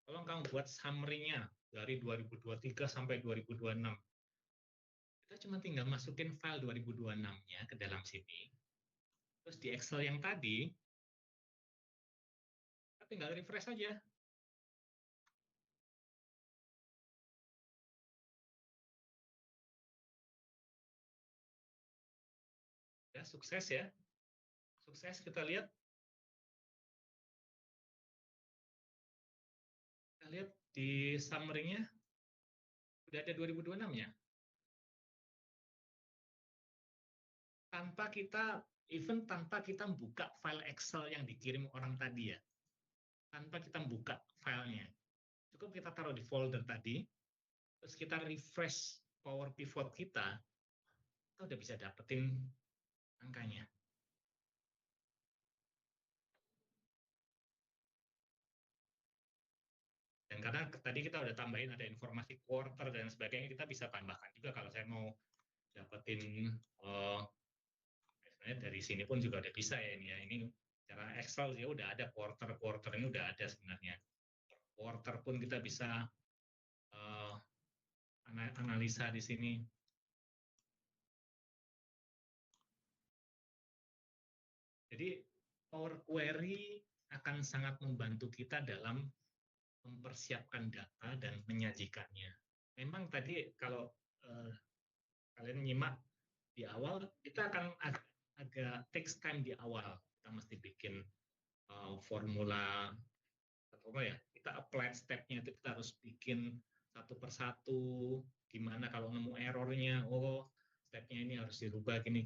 Tolong kamu buat summary-nya dari 2023 sampai 2026. Kita cuma tinggal masukin file 2026-nya ke dalam sini. Terus di Excel yang tadi, kita tinggal refresh aja. Ya, sukses ya. Sukses, kita lihat. Kita lihat di summary-nya, udah ada 2026-nya. Tanpa kita, even tanpa kita buka file Excel yang dikirim orang tadi ya. Tanpa kita buka filenya. Cukup kita taruh di folder tadi, terus kita refresh Power Pivot kita udah bisa dapetin angkanya. Dan karena tadi kita udah tambahin ada informasi quarter dan sebagainya, kita bisa tambahkan juga kalau saya mau dapetin sebenarnya dari sini pun juga udah bisa ya ini ya. Ini cara Excel ya udah ada quarter ini udah ada sebenarnya. quarter pun kita bisa analisa di sini. Jadi Power Query akan sangat membantu kita dalam mempersiapkan data dan menyajikannya. Memang tadi kalau kalian nyimak di awal, kita akan agak takes time di awal. Kita mesti bikin formula atau apa ya? Kita apply step-nya itu kita harus bikin satu persatu. Gimana kalau nemu errornya? Oh, step-nya ini harus dirubah gini.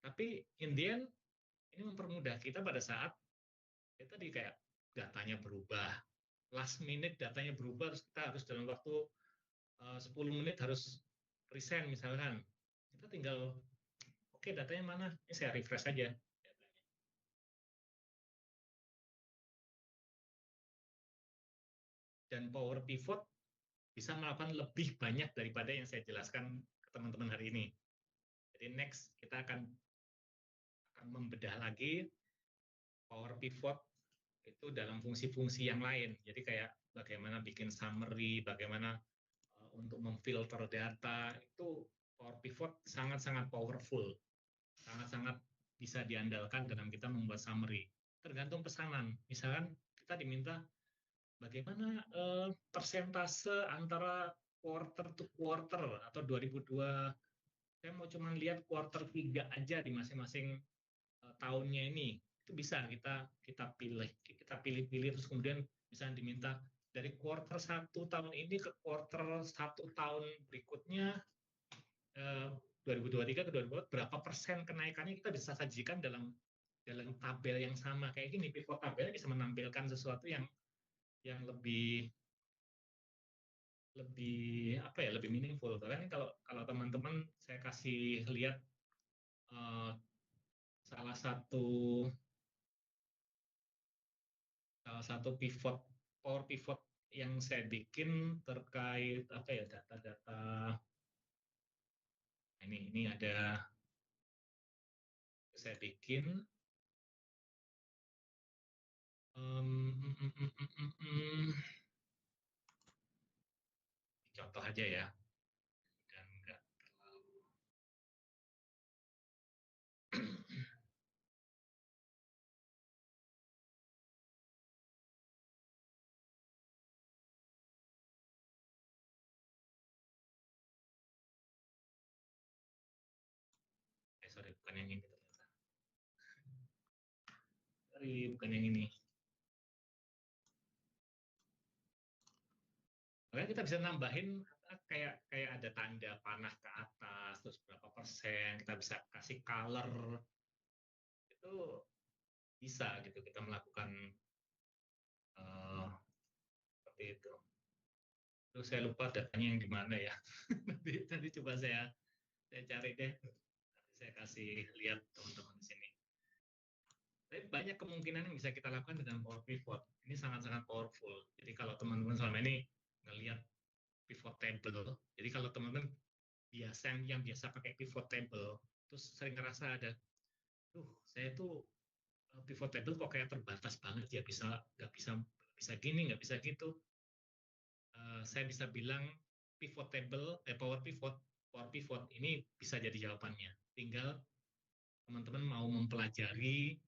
Tapi in the end ini mempermudah kita pada saat kita tadi kayak datanya berubah, last minute datanya berubah, terus kita harus dalam waktu 10 menit harus present misalkan. Kita tinggal, oke, datanya mana? Ini saya refresh aja. Dan Power Pivot bisa melakukan lebih banyak daripada yang saya jelaskan ke teman-teman hari ini. Jadi next kita akan membedah lagi Power Pivot itu dalam fungsi-fungsi yang lain. Jadi kayak bagaimana bikin summary, bagaimana untuk memfilter data, itu Power Pivot sangat-sangat powerful, sangat-sangat bisa diandalkan dalam kita membuat summary. Tergantung pesanan. Misalkan kita diminta bagaimana persentase antara quarter to quarter atau 2002, saya mau cuma lihat quarter 3 aja di masing-masing tahunnya ini. Itu bisa kita pilih terus kemudian bisa diminta dari quarter 1 tahun ini ke quarter 1 tahun berikutnya 2023 ke 2024 berapa persen kenaikannya kita bisa sajikan dalam tabel yang sama kayak gini. Pivot tabel bisa menampilkan sesuatu yang lebih apa ya, lebih meaningful. Karena kalau teman-teman saya kasih lihat salah satu pivot, Power Pivot yang saya bikin terkait apa ya, data-data ini ada saya bikin contoh aja ya, dan enggak terlalu sorry, bukan yang ini ternyata. Sorry, bukan yang ini. Makanya kita bisa nambahin kayak ada tanda panah ke atas, terus berapa persen, kita bisa kasih color, itu bisa gitu kita melakukan seperti itu. Terus saya lupa datanya yang di mana ya. nanti coba saya cari deh. Nanti saya kasih lihat teman-teman di sini. Tapi banyak kemungkinan yang bisa kita lakukan dengan Power Pivot. Ini sangat-sangat powerful. Jadi kalau teman-teman selama ini ngelihat pivot table, jadi kalau teman-teman yang biasa pakai pivot table, terus sering ngerasa ada, saya tuh pivot table kok kayak terbatas banget ya, nggak bisa gini, nggak bisa gitu. Saya bisa bilang pivot table, Power Pivot ini bisa jadi jawabannya. Tinggal teman-teman mau mempelajari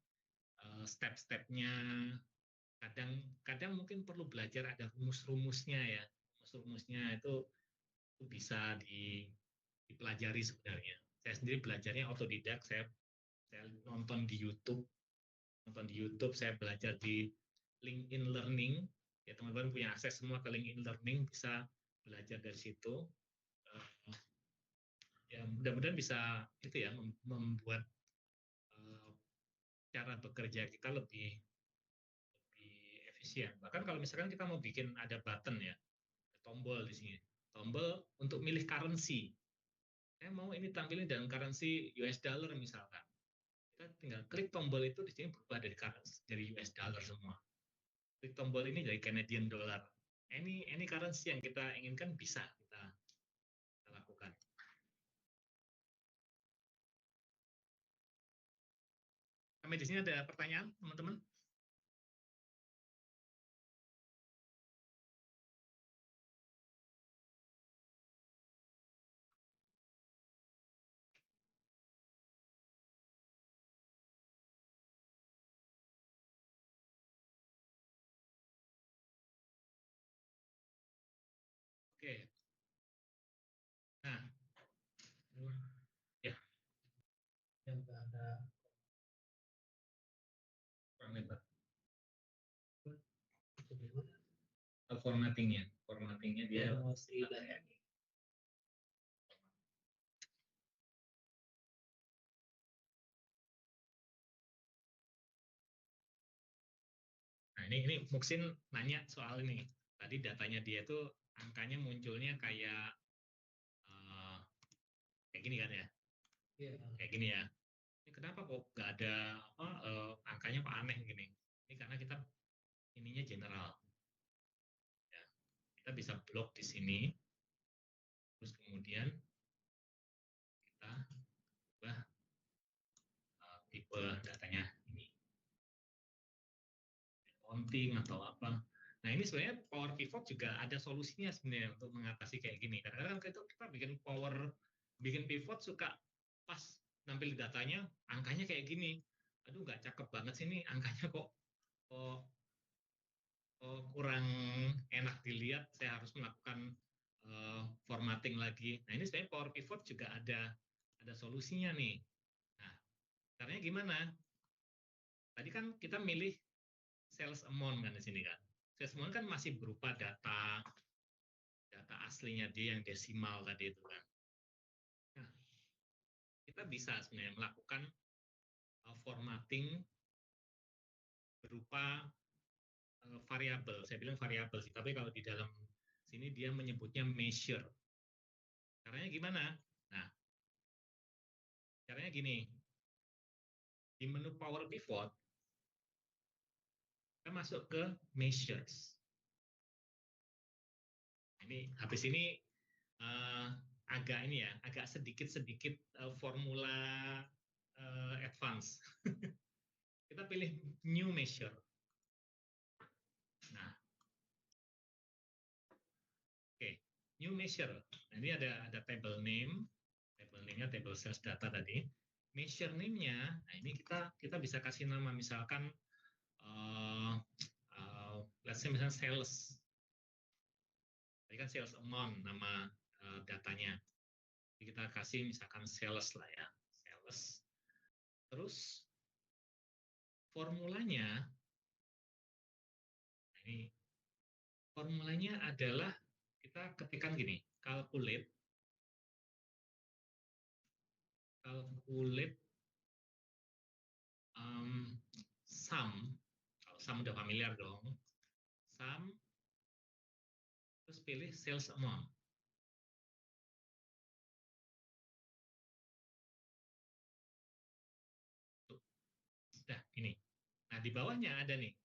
step-stepnya. Kadang mungkin perlu belajar ada rumus-rumusnya ya. Rumus-rumusnya itu bisa dipelajari sebenarnya. Saya sendiri belajarnya otodidak. Saya nonton di YouTube. Saya belajar di LinkedIn Learning. Ya, teman-teman punya akses semua ke LinkedIn Learning, bisa belajar dari situ. Ya, mudah-mudahan bisa itu ya, membuat cara bekerja kita lebih efisien. Bahkan kalau misalkan kita mau bikin ada button ya, tombol di sini, tombol untuk milih currency. Saya mau ini tampilin dalam currency US dollar misalkan. Kita tinggal klik tombol itu, di sini berubah dari US dollar semua. Klik tombol ini dari Canadian dollar. Any currency yang kita inginkan bisa kita lakukan. Sampai di sini ada pertanyaan, teman-teman? Oke. Nah, ya, yang ada kurang lebar. Formattingnya dia kayak ini. Nah, ini Muksin nanya soal ini. Tadi datanya dia tuh angkanya munculnya kayak gini kan ya? Iya. Kayak gini ya. Ini kenapa kok nggak ada angkanya kok aneh gini? Ini karena kita ininya general. Ya, kita bisa blok di sini, terus kemudian kita ubah tipe datanya ini, counting atau apa. Nah, ini sebenarnya Power Pivot juga ada solusinya sebenarnya untuk mengatasi kayak gini. Kadang-kadang kita bikin pivot suka pas nampil datanya angkanya kayak gini. Aduh, nggak cakep banget sih ini angkanya kok kurang enak dilihat. Saya harus melakukan formatting lagi. Nah, ini sebenarnya Power Pivot juga ada solusinya nih. Nah, caranya gimana? Tadi kan kita milih sales amount kan di sini kan. Sales amount kan masih berupa data aslinya dia yang desimal tadi itu kan. Nah, kita bisa sebenarnya melakukan formatting berupa variabel. Saya bilang variabel sih, tapi kalau di dalam sini dia menyebutnya measure. Caranya gimana? Nah, caranya gini. Di menu Power Pivot, kita masuk ke measures. Ini habis ini agak sedikit formula advance. Kita pilih new measure. Nah, oke, new measure. Nah, ini ada table name-nya table sales data tadi. Measure name-nya, nah ini kita bisa kasih nama misalkan let's say misalnya sales. Tadi kan sales amount nama datanya. Jadi kita kasih misalkan sales lah ya, sales. Terus formulanya, ini formulanya adalah kita ketikkan gini, calculate sum, kalau sum udah familiar dong, sum, terus pilih sales amount. Nah, ini. Nah, di bawahnya ada nih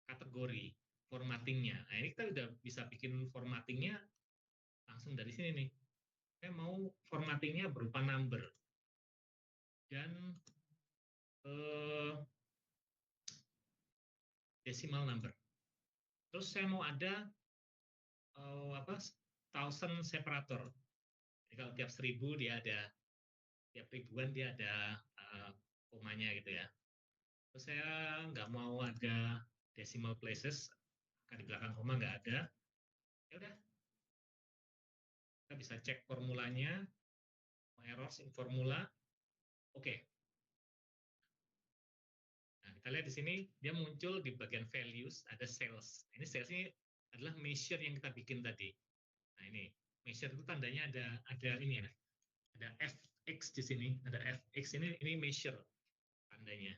kategori formattingnya. Nah, ini kita udah bisa bikin formattingnya langsung dari sini nih. Saya mau formattingnya berupa number dan decimal number. Terus saya mau ada thousand separator. Jadi kalau tiap 1000 dia ada, tiap ribuan dia ada komanya gitu ya. Terus saya nggak mau ada decimal places, di belakang koma nggak ada. Ya udah, kita bisa cek formulanya, errors in formula. Oke. Nah, kita lihat di sini dia muncul di bagian values ada sales. Ini sales ini adalah measure yang kita bikin tadi. Nah, ini measure itu tandanya ada ini ya. Ada fx di sini, ada fx ini measure tandanya.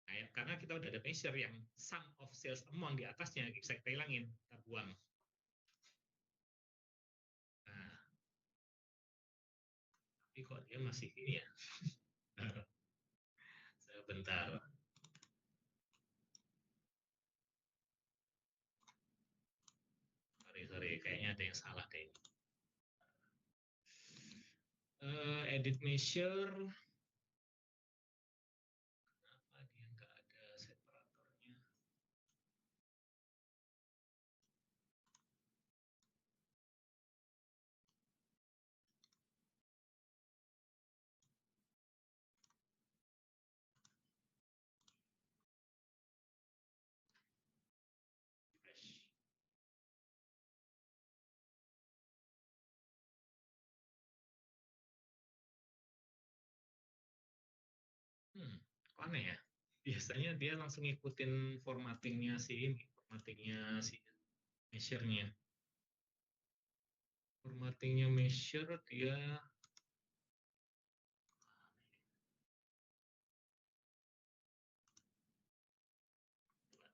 Nah, karena kita udah ada measure yang sum of sales amount di atasnya, bisa kita hilangin, kita buang. Nah, tapi kok dia masih ini ya? Sebentar. Sorry, kayaknya ada yang salah deh. Edit measure. Kenapa dia nggak ada separatornya? Kok aneh ya? Biasanya dia langsung ngikutin formattingnya si measure-nya. Formattingnya measure dia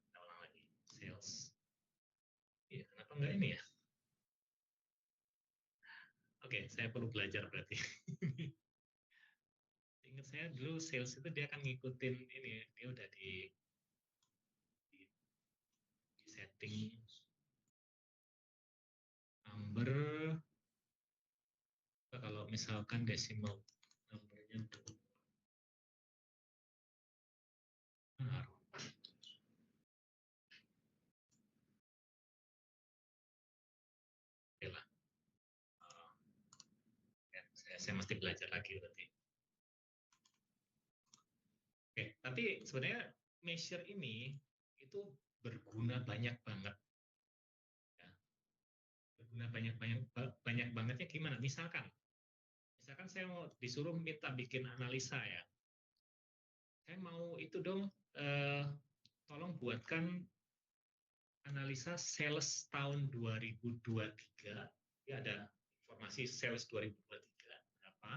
kita ulang lagi. Sales. Iya, kenapa enggak ini ya? Oke, saya perlu belajar berarti. Ingat saya dulu sales itu dia akan ngikutin ini, dia udah di setting number. Kalau misalkan decimal numbernya tuh benar. Oke lah. Ya, saya mesti belajar lagi berarti. Oke, tapi sebenarnya measure ini itu berguna banyak banget. Ya. Berguna banyak bangetnya gimana? Misalkan saya mau disuruh minta bikin analisa ya. Saya mau itu dong, tolong buatkan analisa sales tahun 2023. Ya ada informasi sales 2023 berapa,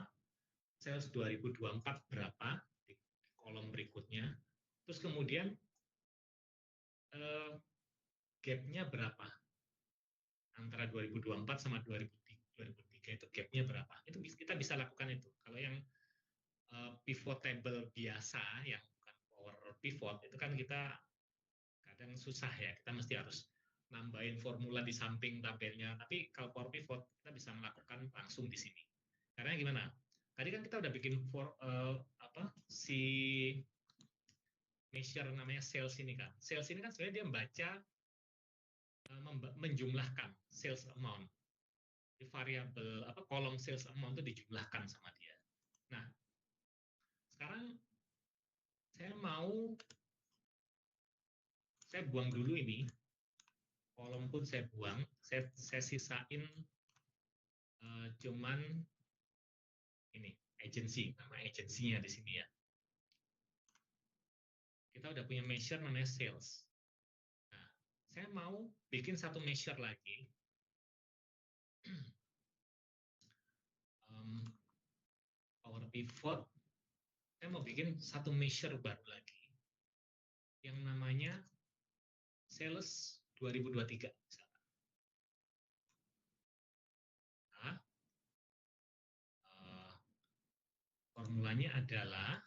sales 2024 berapa di kolom berikutnya. Terus kemudian gap-nya berapa antara 2024 sama 2003 itu gap-nya berapa? Itu kita bisa lakukan itu. Kalau yang pivot table biasa yang bukan power pivot itu kan kita kadang susah ya, kita mesti harus nambahin formula di samping tabelnya. Tapi kalau power pivot kita bisa melakukan langsung di sini. Karena gimana? Tadi kan kita udah bikin si measure namanya sales ini kan. Sales ini kan sebenarnya dia membaca menjumlahkan sales amount. Di variabel kolom sales amount itu dijumlahkan sama dia. Nah, sekarang saya buang dulu ini, kolom pun saya buang, saya sisain cuman ini agency, nama agensinya di sini ya. Kita udah punya measure namanya sales. Nah, saya mau bikin satu measure lagi. Power pivot, saya mau bikin satu measure baru lagi yang namanya sales 2023 misalkan. Nah, formulanya adalah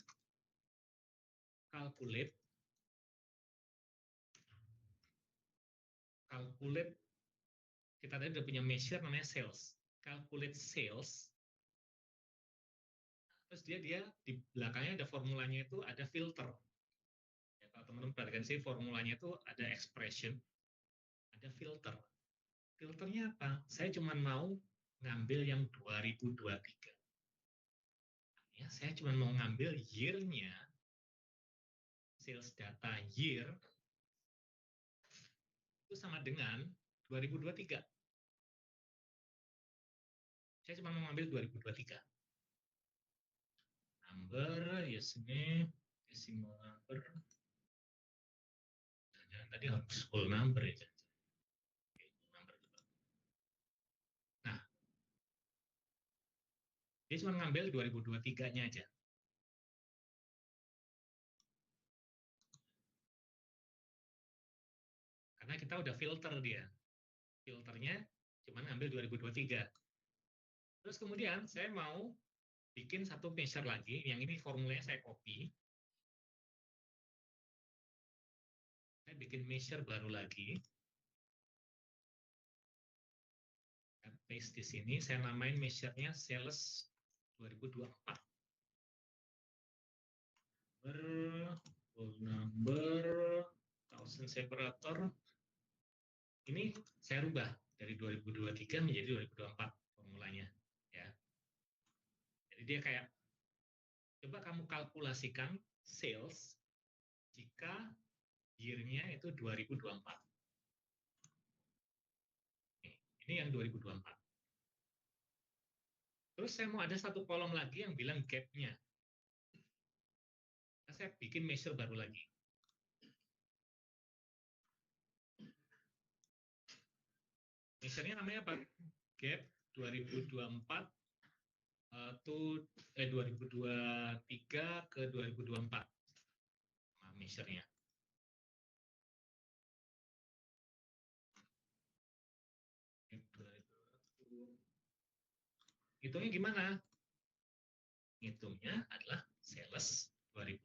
calculate kita tadi udah punya measure namanya sales. Calculate sales. Terus dia di belakangnya ada formulanya itu ada filter. Ya, kalau teman-teman perhatikan sih formulanya itu ada expression, ada filter. Filternya apa? Saya cuma mau ngambil yang 2023. Ya, saya cuma mau ngambil year-nya, sales data year, itu sama dengan 2023. Saya cuma mau ngambil 2023. Number, yes ini, decimal number. Jangan tadi harus whole number ya. Nah, dia cuma ngambil 2023-nya aja. Karena kita udah filter dia. Filternya cuma ngambil 2023. Terus kemudian saya mau bikin satu measure lagi, yang ini formulanya saya copy. Saya bikin measure baru lagi. Saya paste di sini, saya namain measure-nya sales 2024. Number, 1000 separator. Ini saya rubah dari 2023 menjadi 2024 formulanya. Ya. Jadi dia kayak, coba kamu kalkulasikan sales jika year-nya itu 2024. Ini yang 2024. Terus saya mau ada satu kolom lagi yang bilang gap-nya. Saya bikin measure baru lagi. Measure-nya namanya apa? Gap 2024 2023 ke 2024. Nah, measure-nya. Hitungnya gimana? Hitungnya adalah sales 2024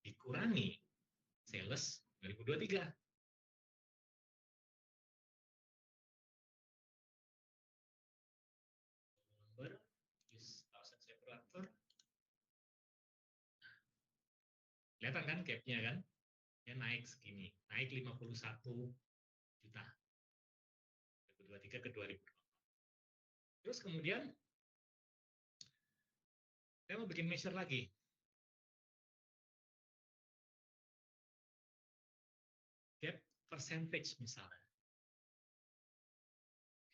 dikurangi sales 2023. Number use 1000 separator. Kelihatan kan gap-nya kan? Ya naik segini, naik 51 juta. 2023 ke 2024. Terus kemudian saya mau bikin measure lagi. Gap percentage misalnya.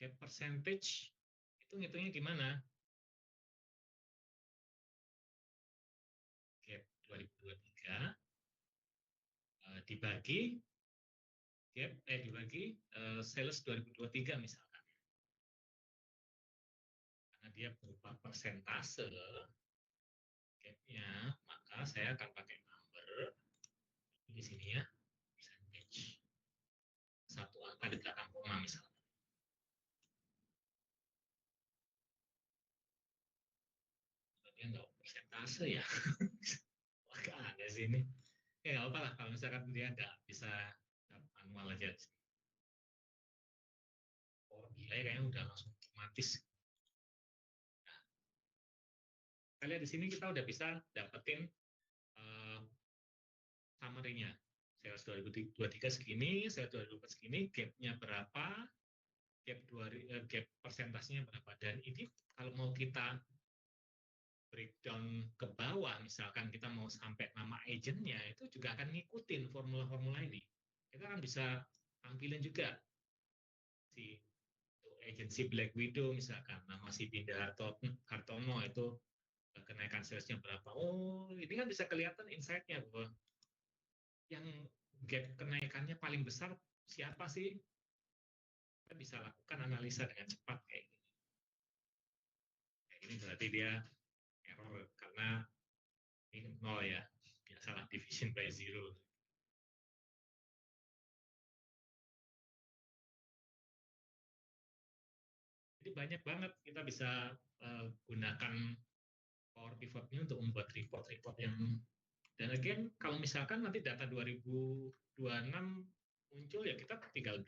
Gap percentage itu ngitungnya gimana? Gap 2023 dibagi sales 2023 misalkan. Karena dia berupa persentase gap-nya, maka saya akan pakai number di sini ya, percentage. Satu angka di belakang koma misalkan. Dia nggak persentase ya. Wah, ada sih ini. Ya nggak apa lah kalau misalkan dia nggak bisa manual aja. Oh gila ya, kayaknya udah langsung otomatis. Nah, kita lihat di sini kita udah bisa dapetin summary-nya. Sales 2023 segini, sales 2024 segini, gap-nya berapa, gap persentasenya berapa. Dan ini kalau mau kita breakdown ke bawah, misalkan kita mau sampai nama agentnya, itu juga akan ngikutin formula-formula ini. Kita akan bisa tampilin juga si agensi Black Widow, misalkan nama si Binda Hartono itu kenaikan salesnya berapa. Oh, ini kan bisa kelihatan insight-nya bahwa yang gap kenaikannya paling besar siapa sih? Kita bisa lakukan analisa dengan cepat kayak gini. Kayak gini berarti dia error karena ini 0 ya, salah division by 0. Jadi banyak banget kita bisa gunakan Power Pivot ini untuk membuat report-report yang, dan again kalau misalkan nanti data 2026 muncul ya kita tinggal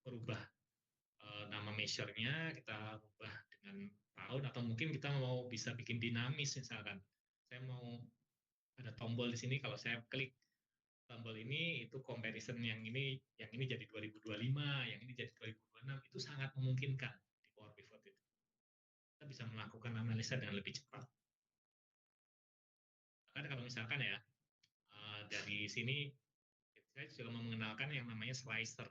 merubah nama measure-nya, kita ubah dengan tahun, atau mungkin kita mau bisa bikin dinamis misalkan. Saya mau ada tombol di sini, kalau saya klik tombol ini itu comparison yang ini jadi 2025, yang ini jadi 2026, itu sangat memungkinkan di Power Pivot itu. Kita bisa melakukan analisa dengan lebih cepat. Bahkan kalau misalkan ya dari sini saya juga mau mengenalkan yang namanya slicer.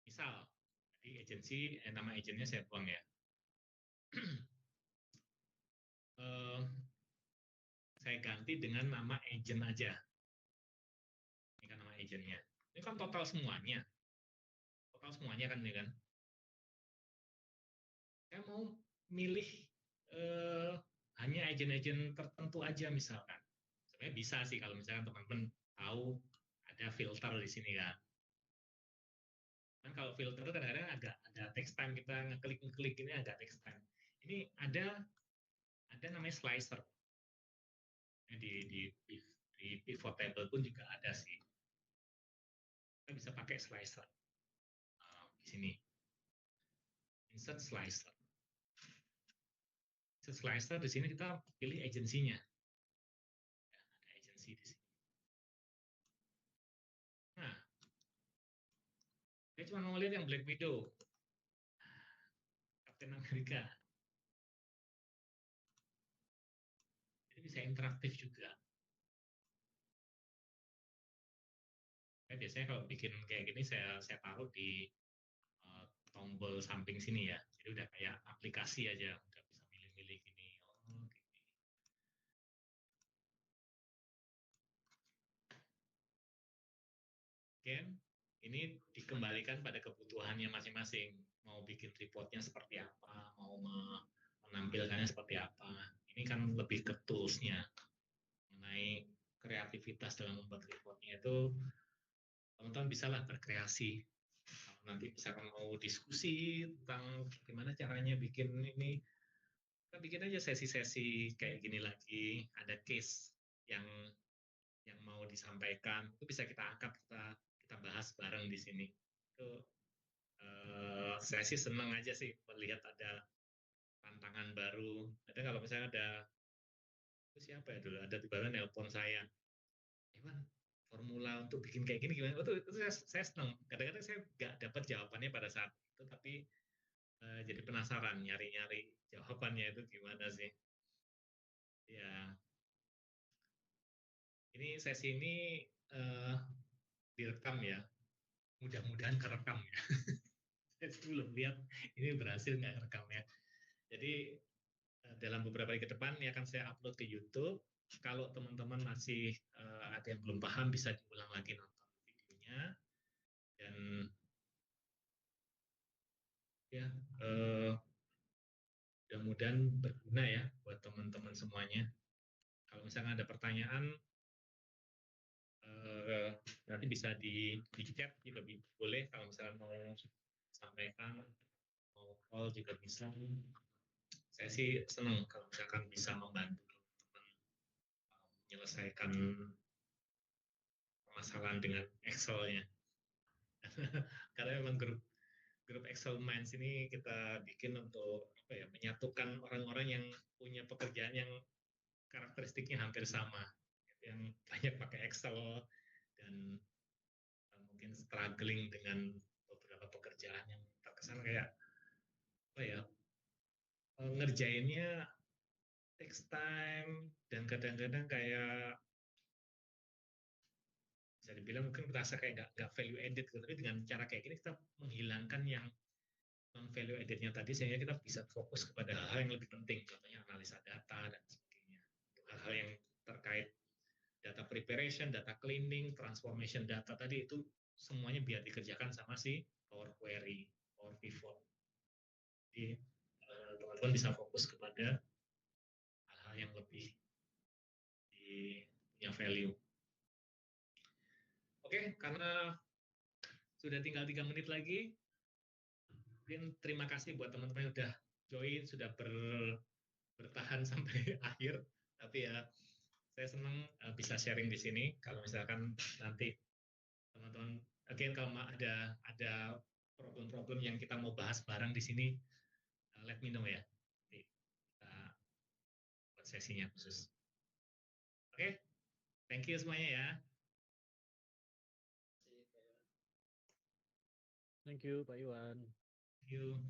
Misal di agensi nama agennya saya buang ya. Saya ganti dengan nama agent aja. Ini kan nama agentnya. Ini kan total semuanya. Total semuanya kan ini kan. Saya mau milih hanya agent-agent tertentu aja misalkan. Sebenarnya bisa sih kalau misalkan teman-teman tahu ada filter di sini kan. Kan kalau filter kadang-kadang agak ada text time, kita ngeklik ini agak text time. Ini ada namanya slicer. Di pivot table pun juga ada sih. Kita bisa pakai slicer. Di sini. Insert slicer. Insert slicer di sini kita pilih agensinya. Ya, ada agensi di sini. Nah, saya cuma mau lihat yang Black Widow. Captain America. Jadi bisa interaktif juga. Biasanya kalau bikin kayak gini saya taruh di tombol samping sini ya. Jadi udah kayak aplikasi aja, udah bisa milih-milih gini. Oh, gini. again, ini dikembalikan pada kebutuhannya masing-masing. Mau bikin reportnya seperti apa, mau menampilkannya seperti apa. Ini kan lebih ke tools-nya. Mengenai kreativitas dalam membuat reportnya itu, teman-teman bisalah berkreasi. Kalau nanti misalkan mau diskusi tentang gimana caranya bikin ini, kita bikin aja sesi-sesi kayak gini lagi, ada case yang mau disampaikan, itu bisa kita angkat, kita bahas bareng di sini. Itu saya sih senang aja sih melihat ada tantangan baru. Ada kalau misalnya ada, itu siapa ya dulu, ada tiba-tiba nelpon saya, Iwan, formula untuk bikin kayak gini gimana? Itu saya senang. Kadang-kadang saya nggak dapat jawabannya pada saat itu, tapi jadi penasaran nyari-nyari jawabannya itu gimana sih. Ya, ini sesi ini direkam ya. Mudah-mudahan kerekam ya. Saya belum lihat ini berhasil nggak rekamnya. Jadi dalam beberapa hari ke depan ini akan saya upload ke YouTube. Kalau teman-teman masih ada yang belum paham, bisa diulang lagi nonton videonya. Dan ya, mudah-mudahan berguna ya buat teman-teman semuanya. Kalau misalnya ada pertanyaan, nanti bisa di chat juga boleh. Kalau misalnya mau sampaikan, mau call juga bisa. Saya sih senang kalau misalkan bisa membantu teman-teman menyelesaikan permasalahan dengan Excel-nya. Karena memang grup Excel Minds ini kita bikin untuk apa ya, menyatukan orang-orang yang punya pekerjaan yang karakteristiknya hampir sama, yang banyak pakai Excel dan mungkin struggling dengan beberapa pekerjaan yang terkesan kayak apa ya, ngerjainnya takes time dan kadang-kadang kayak bisa dibilang mungkin merasa kayak nggak value added gitu. Tapi dengan cara kayak gini kita menghilangkan yang non value added-nya tadi sehingga kita bisa fokus kepada hal-hal yang lebih penting, contohnya analisa data dan sebagainya. Hal-hal yang terkait data preparation, data cleaning, transformation data tadi itu semuanya biar dikerjakan sama si Power Query, Power Pivot. Jadi teman-teman bisa fokus kepada hal-hal yang lebih punya value. Oke, karena sudah tinggal 3 menit lagi, mungkin terima kasih buat teman-teman yang sudah join, sudah bertahan sampai akhir. Tapi ya, saya senang bisa sharing di sini. Kalau misalkan nanti teman-teman, again kalau ada problem-problem yang kita mau bahas bareng di sini, let me know ya. Nanti kita buat sesinya khusus. Oke, thank you semuanya ya. Thank you, Pak Iwan. Thank you.